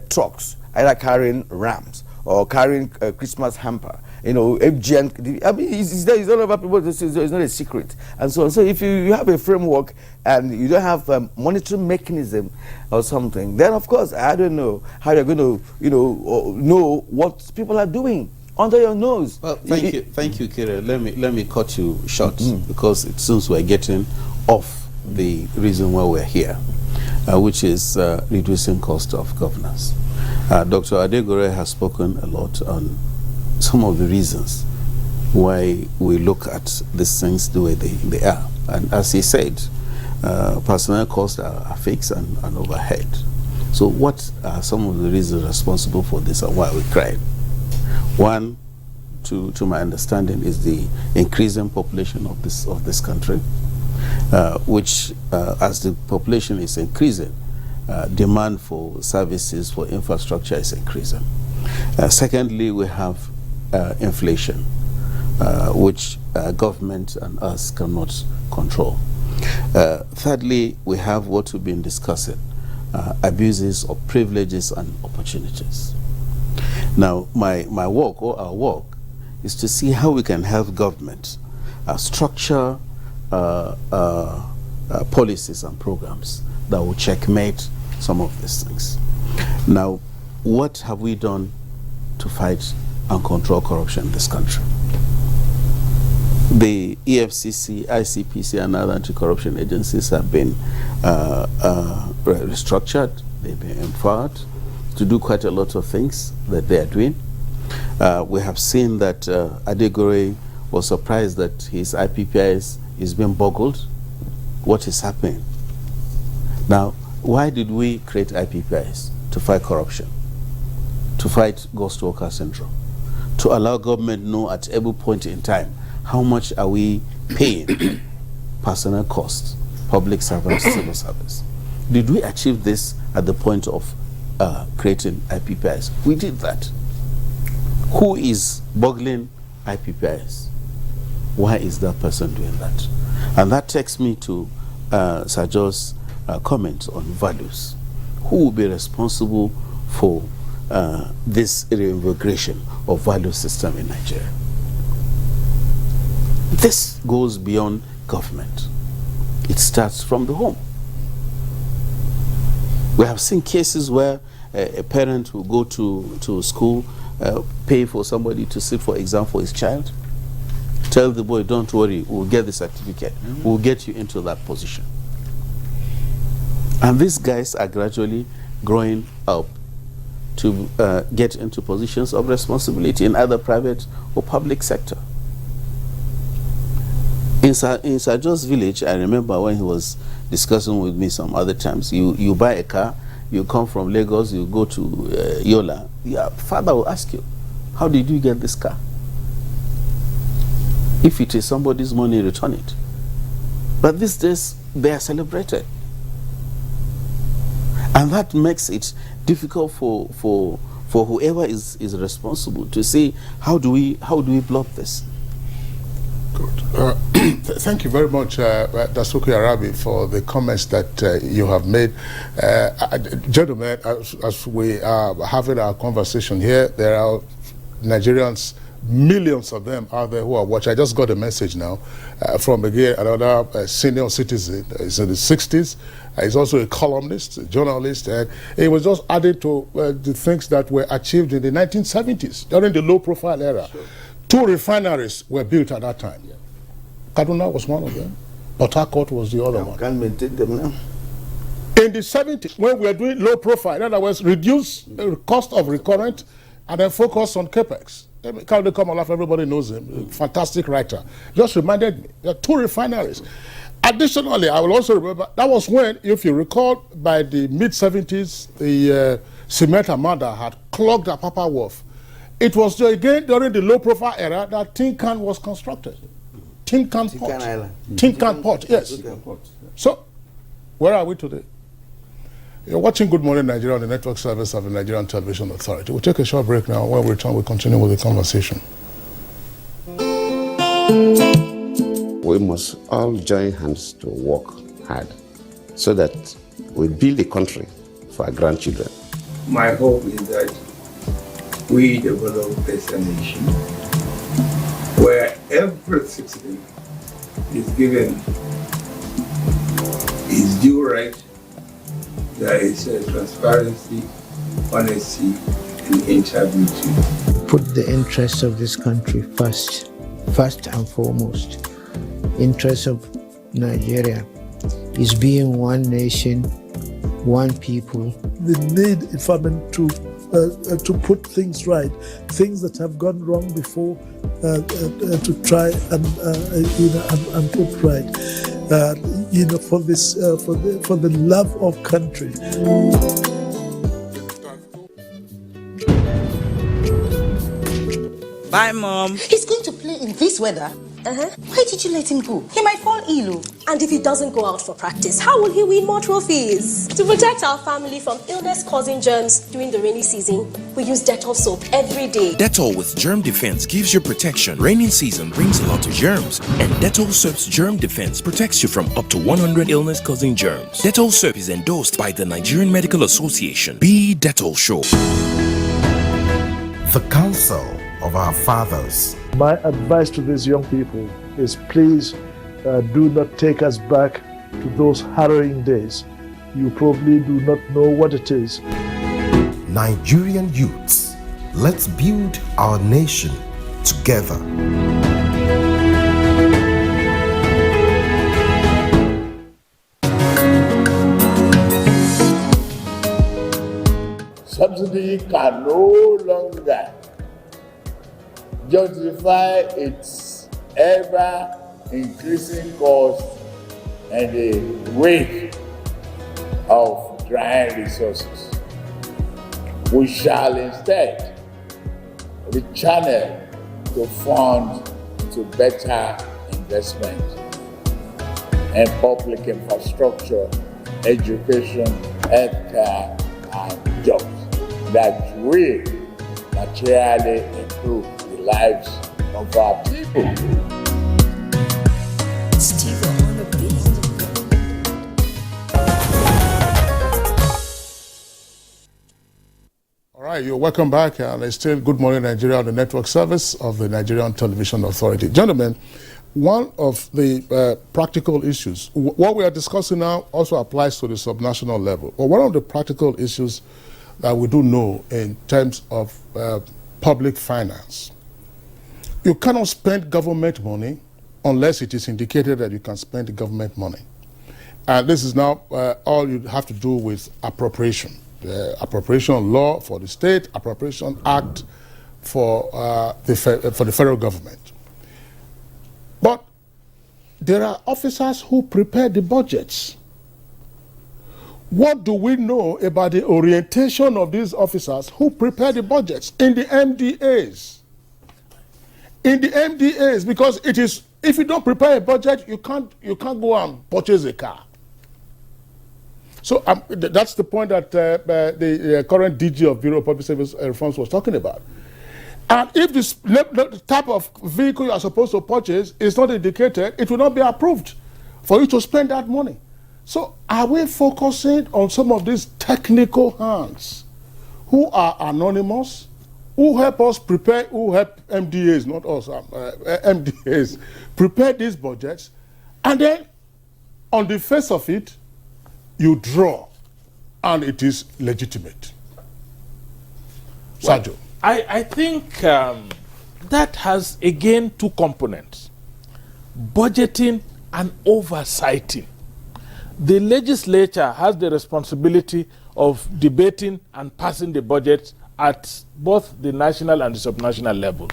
trucks either carrying rams or carrying Christmas hamper. You know, FGN, I mean, it's all over people, it's not a secret. And so if you have a framework and you don't have a monitoring mechanism or something, then of course, I don't know how you're going to, you know what people are doing under your nose. Well, thank you, Kira. Let me cut you short because it seems we're getting off the reason why we're here, which is reducing cost of governance. Dr. Adegoroye has spoken a lot on some of the reasons why we look at these things the way they are. And as he said, personnel costs are fixed and overhead. So what are some of the reasons responsible for this and why we cry? One, to my understanding, is the increasing population of this country, which as the population is increasing, demand for services, for infrastructure is increasing. Secondly, we have inflation, which government and us cannot control. Thirdly, we have what we've been discussing, abuses of privileges and opportunities. Now, my work, or our work, is to see how we can help government structure policies and programs that will checkmate some of these things. Now, what have we done to fight and control corruption in this country? The EFCC, ICPC, and other anti-corruption agencies have been restructured. They've been empowered to do quite a lot of things that they are doing. We have seen that Adegoroye was surprised that his IPPIS is being boggled. What is happening? Now, why did we create IPPIS? To fight corruption, to fight ghost worker syndrome, to allow government know at every point in time how much are we paying personnel costs, public servants, civil service. Did we achieve this at the point of creating IPPIS? We did that. Who is boggling IPPIS? Why is that person doing that? And that takes me to Sir Joe's comment on values. Who will be responsible for this reinvigoration of value system in Nigeria. This goes beyond government. It starts from the home. We have seen cases where a parent will go to school, pay for somebody to sit for exam for his child, tell the boy, don't worry, we'll get the certificate, we'll get you into that position. And these guys are gradually growing up to get into positions of responsibility in either private or public sector. In Sajo's village, I remember when he was discussing with me some other times, you buy a car, you come from Lagos, you go to Yola, your father will ask you, how did you get this car? If it is somebody's money, return it. But these days, they are celebrated. And that makes it difficult for whoever is responsible to say, how do we block this? Good. Thank you very much, Dasuki Arabi, for the comments that you have made. Gentlemen, as we are having our conversation here, there are Nigerians, millions of them out there who are watching. I just got a message now from again another senior citizen. He's in the 60s. He's also a columnist, a journalist, and he was just adding to the things that were achieved in the 1970s during the low-profile era. Sure. 2 refineries were built at that time. Yeah. Kaduna was one of them. Port Harcourt was the other one. Can't maintain them now. In the 70s, when we were doing low profile, in other words, reduce the cost of recurrent and then focus on capex. Kalde Komolaf, everybody knows him, fantastic writer. Just reminded me, there are 2 refineries. Additionally, I will also remember, that was when, if you recall, by the mid-70s, the cement armada had clogged Apapa Wharf. It was again during the low-profile era that Tin Can was constructed. Tin Can Port. Island. Tin Can Port, yes. So, where are we today? You're watching Good Morning Nigeria on the network service of the Nigerian Television Authority. We'll take a short break now. When we return, we'll continue with the conversation. We must all join hands to work hard so that we build a country for our grandchildren. My hope is that we develop as a nation where every citizen is given his due right. There is transparency, honesty, and integrity. Put the interests of this country first and foremost. Interest of Nigeria is being one nation, one people. The need, if I mean, to put things right, things that have gone wrong before, to try and put right. For this, for the love of country. Bye, Mom. He's going to play in this weather. Why did you let him go? He might fall ill. And if he doesn't go out for practice, how will he win more trophies? To protect our family from illness-causing germs during the rainy season, we use Dettol soap every day. Dettol with Germ Defense gives you protection. Rainy season brings a lot of germs, and Dettol soap's Germ Defense protects you from up to 100 illness-causing germs. Dettol soap is endorsed by the Nigerian Medical Association. Be Dettol sure. The Council of Our Fathers. My advice to these young people is please do not take us back to those harrowing days. You probably do not know what it is. Nigerian youths, let's build our nation together. Subsidy can no longer justify its ever increasing cost and the weight of dry resources. We shall instead rechannel to fund to better investment in public infrastructure, education, healthcare, and jobs that will materially improve the lives of our people. All right, you're welcome back. And it's still Good Morning Nigeria on the network service of the Nigerian Television Authority. Gentlemen, one of the practical issues, what we are discussing now also applies to the subnational level. But one of the practical issues that we do know in terms of public finance, you cannot spend government money unless it is indicated that you can spend government money. And this is now all you have to do with appropriation. The appropriation law for the state, appropriation act for the federal government. But there are officers who prepare the budgets. What do we know about the orientation of these officers who prepare the budgets in the MDAs? In the MDAs, because it is, if you don't prepare a budget, you can't go and purchase a car. So that's the point that the current DG of Bureau of Public Service Reforms was talking about. And if the type of vehicle you are supposed to purchase is not indicated, it will not be approved for you to spend that money. So are we focusing on some of these technical hands who are anonymous, who help us prepare, who help MDAs, not us, MDAs, prepare these budgets, and then on the face of it, you draw, and it is legitimate? Sergio. I think that has, again, two components: budgeting and oversighting. The legislature has the responsibility of debating and passing the budget at both the national and the subnational level.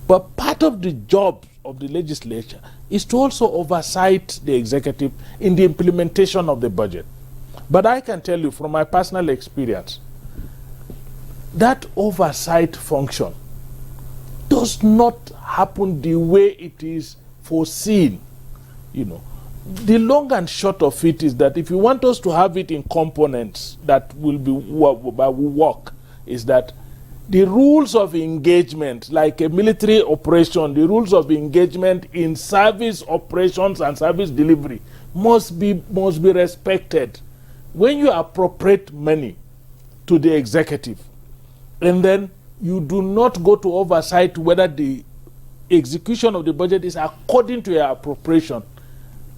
But part of the job of the legislature is to also oversight the executive in the implementation of the budget. But I can tell you from my personal experience, that oversight function does not happen the way it is foreseen. You know, the long and short of it is that if you want us to have it in components that will work, is that the rules of engagement, like a military operation, the rules of engagement in service operations and service delivery must be respected. When you appropriate money to the executive, and then you do not go to oversight whether the execution of the budget is according to your appropriation,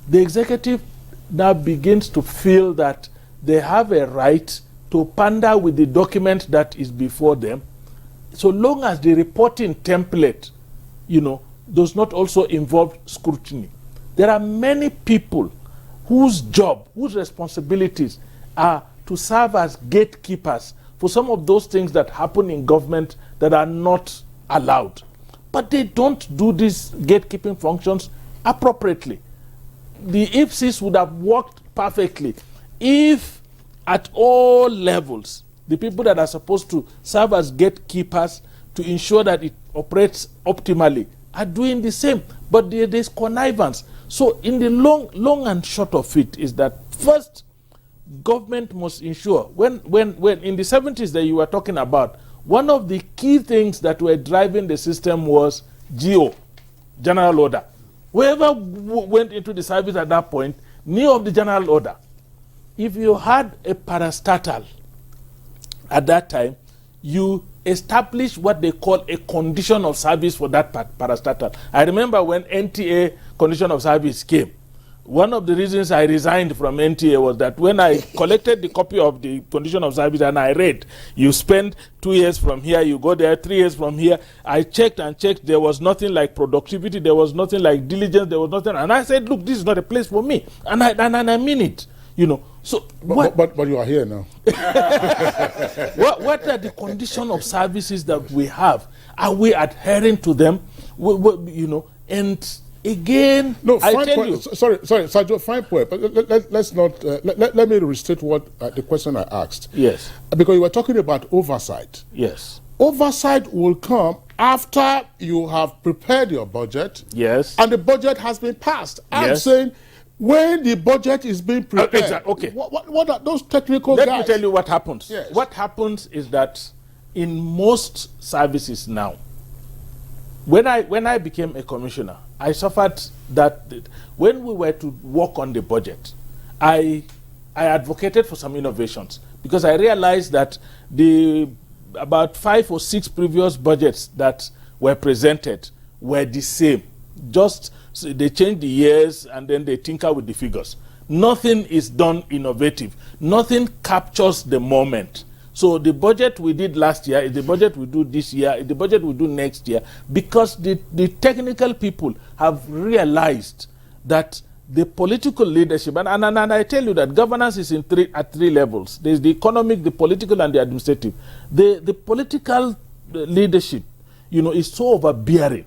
the executive now begins to feel that they have a right to pander with the document that is before them, so long as the reporting template, does not also involve scrutiny. There are many people whose job, whose responsibilities are to serve as gatekeepers for some of those things that happen in government that are not allowed. But they don't do these gatekeeping functions appropriately. The IFCs would have worked perfectly if at all levels, the people that are supposed to serve as gatekeepers to ensure that it operates optimally are doing the same. But there's connivance. So in the long and short of it is that first, government must ensure, when in the 70s that you were talking about, one of the key things that were driving the system was GO, General Order. Whoever went into the service at that point knew of the General Order. If you had a parastatal at that time, you establish what they call a condition of service for that parastatal. I remember when NTA condition of service came, one of the reasons I resigned from NTA was that when I collected the copy of the condition of service and I read, you spend 2 years from here, you go there, 3 years from here, I checked and checked, there was nothing like productivity, there was nothing like diligence, there was nothing, and I said, look, this is not a place for me, and I mean it, So but you are here now. what are the condition of services that we have? Are we adhering to them? And again, no, I tell point. you. Sorry, Sergio, fine point. But let's not. Let me restate what the question I asked. Yes. Because you were talking about oversight. Yes. Oversight will come after you have prepared your budget. Yes. And the budget has been passed. I'm Yes. saying when the budget is being prepared. Exactly. Okay. What are those technical Let guys? me tell you what happens. Yes. What happens is that in most services now, when I became a commissioner, I suffered that when we were to work on the budget, I advocated for some innovations because I realized that the about 5 or 6 previous budgets that were presented were the same. Just so they change the years and then they tinker with the figures. Nothing is done innovative. Nothing captures the moment. So the budget we did last year is the budget we do this year, is the budget we do next year, because the technical people have realized that the political leadership, and I tell you that governance is at three levels. There's the economic, the political, and the administrative. The political leadership, is so overbearing.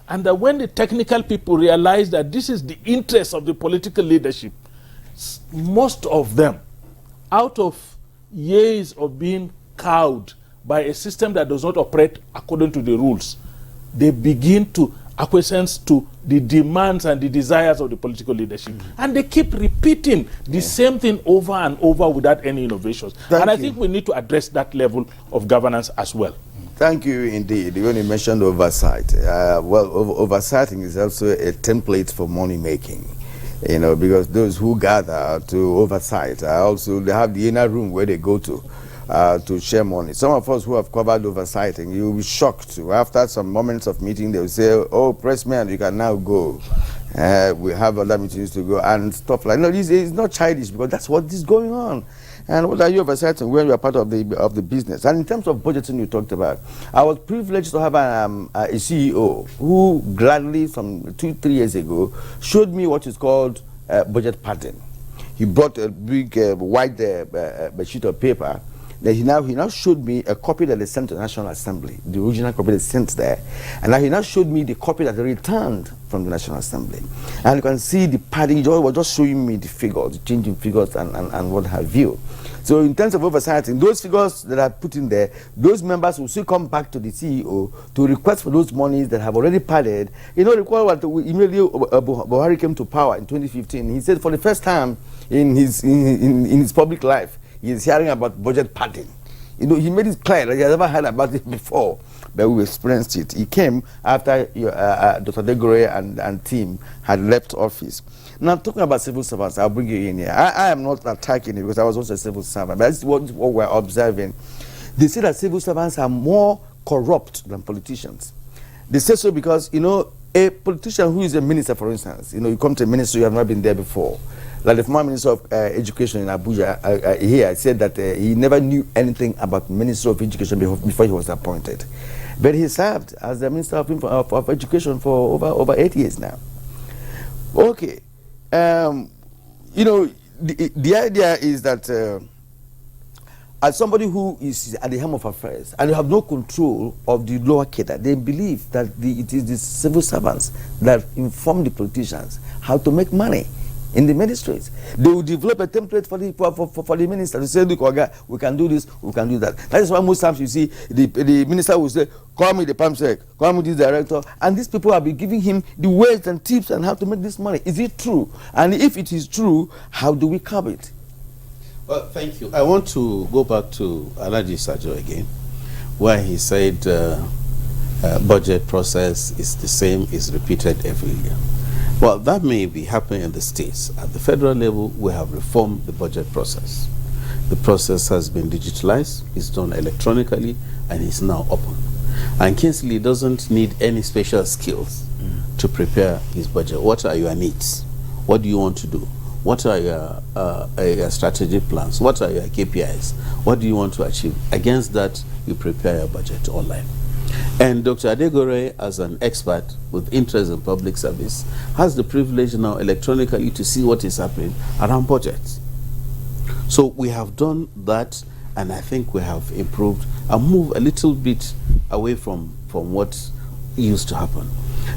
And that when the technical people realize that this is the interest of the political leadership, most of them, out of years of being cowed by a system that does not operate according to the rules, they begin to acquiesce to the demands and the desires of the political leadership. And they keep repeating the same thing over and over without any innovations. I think we need to address that level of governance as well. Thank you indeed. When you mentioned oversight, oversighting is also a template for money making. Because those who gather to oversight they have the inner room where they go to share money. Some of us who have covered oversighting, you'll be shocked. After some moments of meeting, they'll say, "Oh, pressman, you can now go. We have other meetings to go," and stuff like that. No, it's not childish, because that's what is going on. And what are you oversighting when you are part of the business? And in terms of budgeting you talked about, I was privileged to have a CEO who gladly, some 2-3 years ago, showed me what is called budget pattern. He brought a big white sheet of paper. Then he now showed me a copy that they sent to the National Assembly, the original copy they sent there. And now he now showed me the copy that they returned from the National Assembly. And you can see the padding. He was just showing me the figures, the changing figures and what have you. So in terms of oversight, in those figures that are put in there, those members will still come back to the CEO to request for those monies that have already padded. Recall what immediately Buhari came to power in 2015. He said for the first time in his public life, he is hearing about budget padding. He made it clear that he had never heard about it before, but we experienced it. He came after Dr. Degore and team had left office. Now, talking about civil servants, I'll bring you in here. I am not attacking it because I was also a civil servant, but that's what we're observing. They say that civil servants are more corrupt than politicians. They say so because, a politician who is a minister, for instance, you come to a ministry, you have not been there before. Like the former Minister of Education in Abuja here said that he never knew anything about Minister of Education before he was appointed. But he served as the Minister of Education for over 8 years now. Okay. The idea is that as somebody who is at the helm of affairs and you have no control of the lower cadre, they believe that it is the civil servants that inform the politicians how to make money in the ministries. They will develop a template for the minister to say, "Look, Oga, we can do this, we can do that." That is why most times you see the minister will say, "Call me the PAMSEC, call me this director," and these people have been giving him the ways and tips on how to make this money. Is it true? And if it is true, how do we curb it? Well, thank you. I want to go back to Alhaji Sajo again, where he said budget process is the same, is repeated every year. Well, that may be happening in the states. At the federal level, we have reformed the budget process. The process has been digitalized, it's done electronically, and it's now open. And Kingsley doesn't need any special skills to prepare his budget. What are your needs? What do you want to do? What are your strategic plans? What are your KPIs? What do you want to achieve? Against that, you prepare your budget online. And Dr. Adegore, as an expert with interest in public service, has the privilege now electronically to see what is happening around budgets. So we have done that, and I think we have improved and moved a little bit away from what used to happen.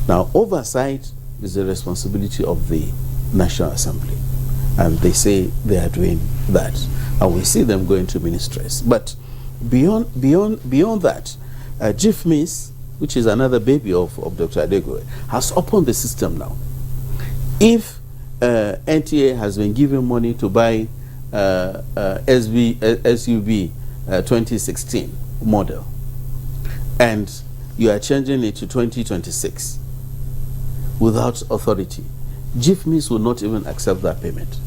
Now, oversight is the responsibility of the National Assembly, and they say they are doing that, and we see them going to ministries. But beyond that, GIFMIS, which is another baby of Dr. Adegore, has opened the system now. If NTA has been given money to buy SUV 2016 model, and you are changing it to 2026 without authority, GIFMIS will not even accept that payment.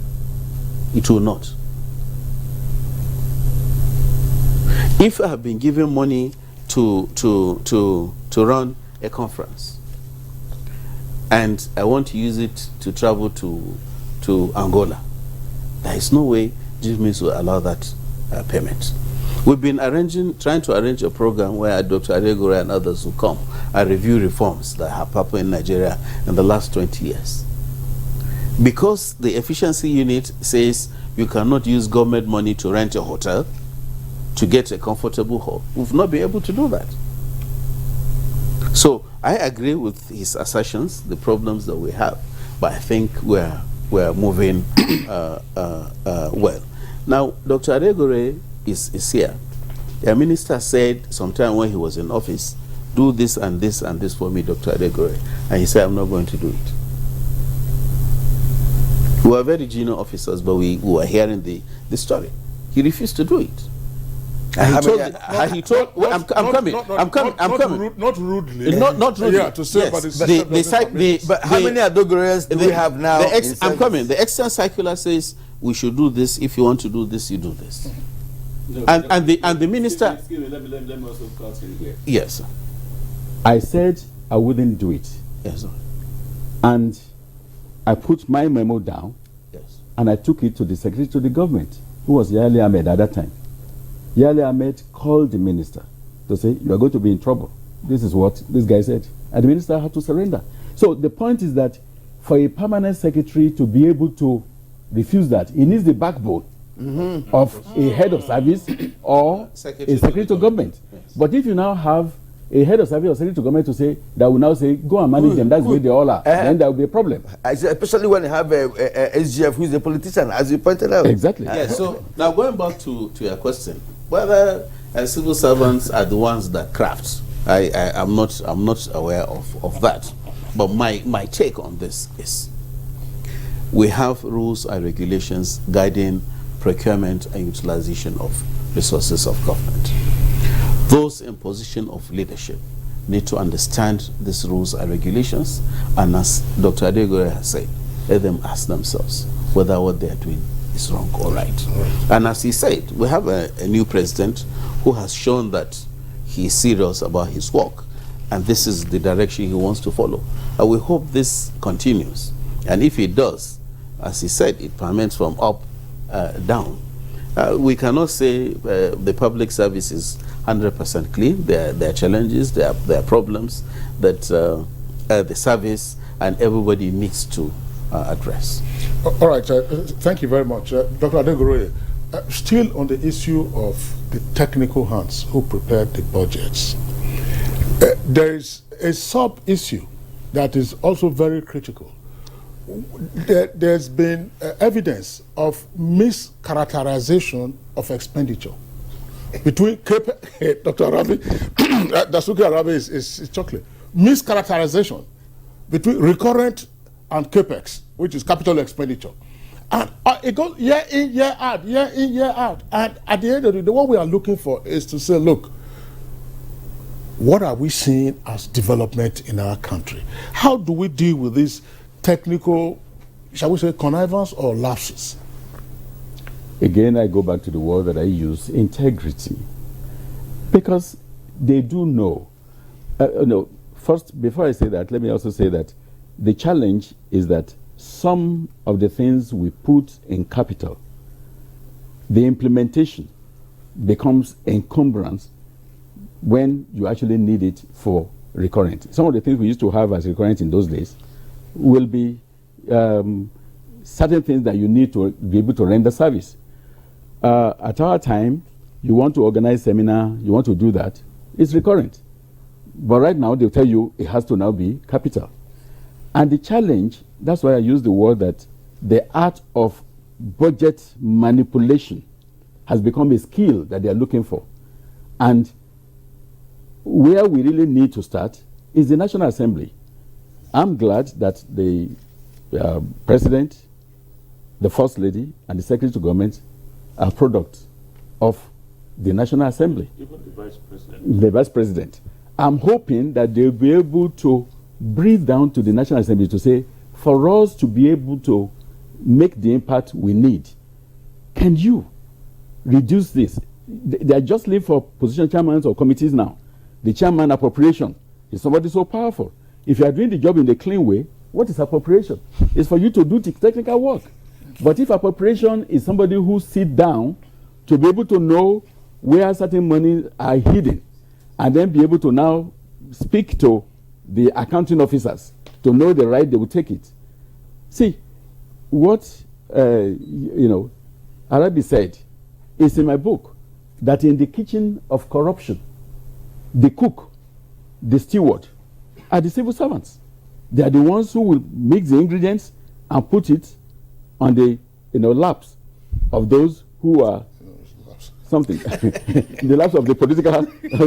It will not. If I have been given money to run a conference, and I want to use it to travel to Angola, there is no way GMIS will allow that payment. We've been trying to arrange a program where Dr. Adegore and others will come and review reforms that have happened in Nigeria in the last 20 years. Because the efficiency unit says you cannot use government money to rent a hotel to get a comfortable home, we've not been able to do that. So I agree with his assertions, the problems that we have, but I think we're moving well. Now, Dr. Adegore is here. A minister said sometime when he was in office, do this and this and this for me, Dr. Adegore. And he said, I'm not going to do it. We were very junior officers, but we were hearing the story. He refused to do it. And he told, I'm coming. Not rudely. Not rudely. Yeah, to say yes. But how many Adegore's do we have now? I'm coming. The extant circular says we should do this. If you want to do this, you do this. No, and the minister. Excuse me, let me also cut in here. Yes, sir. I said I wouldn't do it. Yes, sir. And I put my memo down. Yes. And I took it to the secretary to the government, who was Yali Ahmed at that time. Yali Ahmed called the minister to say, you are going to be in trouble. This is what this guy said. And the minister had to surrender. So the point is that for a permanent secretary to be able to refuse that, he needs the backbone of a head of service or a secretary to government. Yes. But if you now have a head of service or secretary to government to say, that will now say, go and manage them, that's where they all are, then there will be a problem. Especially when you have a SGF who is a politician, as you pointed out. Exactly. Yeah, so now going back to your question, whether civil servants are the ones that craft, I'm not aware of that. But my take on this is, we have rules and regulations guiding procurement and utilization of resources of government. Those in position of leadership need to understand these rules and regulations, and as Dr. Adegore has said, let them ask themselves whether what they are doing is wrong or right. And as he said, we have a new president who has shown that he is serious about his work, and this is the direction he wants to follow. And we hope this continues. And if it does, as he said, it permits from up down. We cannot say the public service is 100% clean. There are challenges, there are problems that the service and everybody needs to address. All right, thank you very much. Dr. Adegore, still on the issue of the technical hands who prepared the budgets, there is a sub-issue that is also very critical. There's been evidence of mischaracterization of expenditure between Dr. Arabi, Dasuki Arabi is chocolate. Mischaracterization between recurrent and capex, which is capital expenditure. And it goes year in, year out, year in, year out. And at the end of the day, what we are looking for is to say, look, what are we seeing as development in our country? How do we deal with this technical, shall we say, connivance or lapses? Again, I go back to the word that I use, integrity. Because they do know. No, first, before I say that, let me also say that the challenge is that some of the things we put in capital, the implementation becomes encumbrance when you actually need it for recurrent. Some of the things we used to have as recurrent in those days will be certain things that you need to be able to render service. At our time, you want to organize seminar, you want to do that, it's recurrent. But right now, they'll tell you it has to now be capital. And the challenge, that's why I use the word that the art of budget manipulation has become a skill that they are looking for. And where we really need to start is the National Assembly. I'm glad that the President, the First Lady, and the Secretary to Government are products of the National Assembly. Even the Vice President. The Vice President. I'm hoping that they'll be able to breathe down to the National Assembly to say, for us to be able to make the impact we need, can you reduce this? they are just looking for position chairmen or committees now. The chairman appropriation is somebody so powerful. If you are doing the job in the clean way, what is appropriation? It's for you to do the technical work. But if appropriation is somebody who sits down to be able to know where certain monies are hidden, and then be able to now speak to the accounting officers to know the right they will take it. See, what Arabi said is in my book, that in the kitchen of corruption, the cook, the steward, are the civil servants. They are the ones who will mix the ingredients and put it on the laps of those who are something. The laps of the political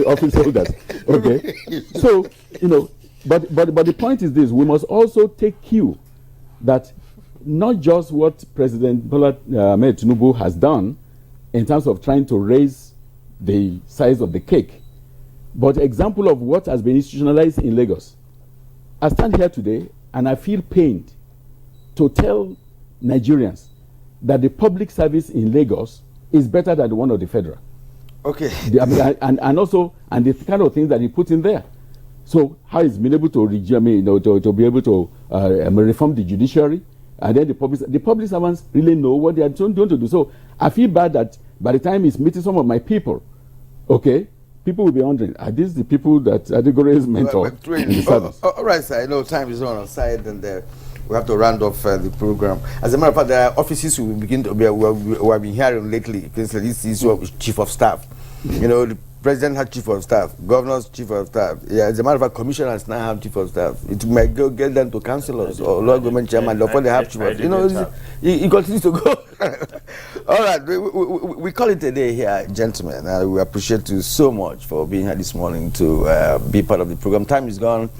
office holders. Okay. So, but the point is this: we must also take cue that not just what President Bola Ahmed Tinubu has done in terms of trying to raise the size of the cake, but example of what has been institutionalized in Lagos. I stand here today and I feel pained to tell Nigerians that the public service in Lagos is better than the one of the federal. Okay. And also the kind of things that he put in there. So how he's been able to to be able to reform the judiciary, and then the public servants really know what they are trying to do. So I feel bad that by the time he's meeting some of my people, okay, people will be wondering, are these the people that Adegore is mentor in the service? All right, sir. I know time is on our side, and we have to round off the program. As a matter of fact, there are offices we begin to be. We have been hearing lately. This issue of chief of staff. The president had chief of staff, governors chief of staff. Yeah, as a matter of fact, commissioners now have chief of staff. It might go get them to councillors or local government chairman before they have chief of staff. It continues to go. All right, we call it a day here, gentlemen. We appreciate you so much for being here this morning to be part of the program. Time is gone.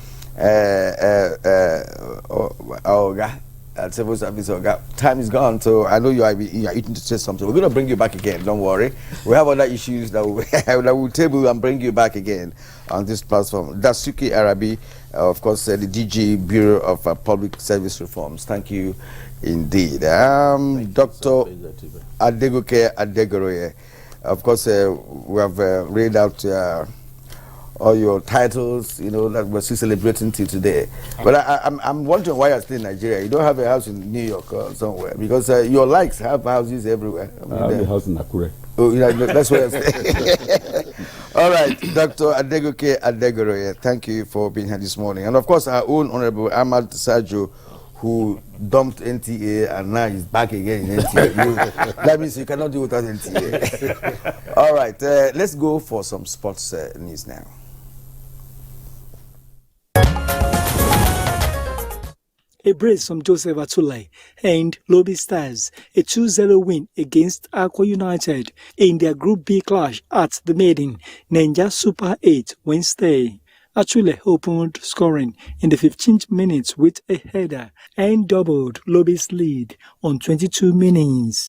At civil service, time is gone, so I know you are eating to say something. We're going to bring you back again, don't worry. We have other issues that we'll table and bring you back again on this platform. Dasuki Arabi, of course, the DG Bureau of Public Service Reforms. Thank you indeed. Dr. Adegoke Adegoroye, of course, we have read out all your titles, that we're still celebrating till today. But I'm wondering why you're still in Nigeria. You don't have a house in New York or somewhere, because your likes have houses everywhere. I have a house in Akure. Oh, that's where I stay. All right, Dr. Adegoke Adegoroye, thank you for being here this morning. And of course, our own Honorable Ahmad Sajo, who dumped NTA and now he's back again in NTA. That means you cannot do without NTA. All right, let's go for some sports news now. A brace from Joseph Atulai and Lobby Stars a 2-0 win against Aqua United in their Group B clash at the maiden Niger Super 8 Wednesday. Atulai opened scoring in the 15th minute with a header and doubled Lobby's lead on 22 minutes.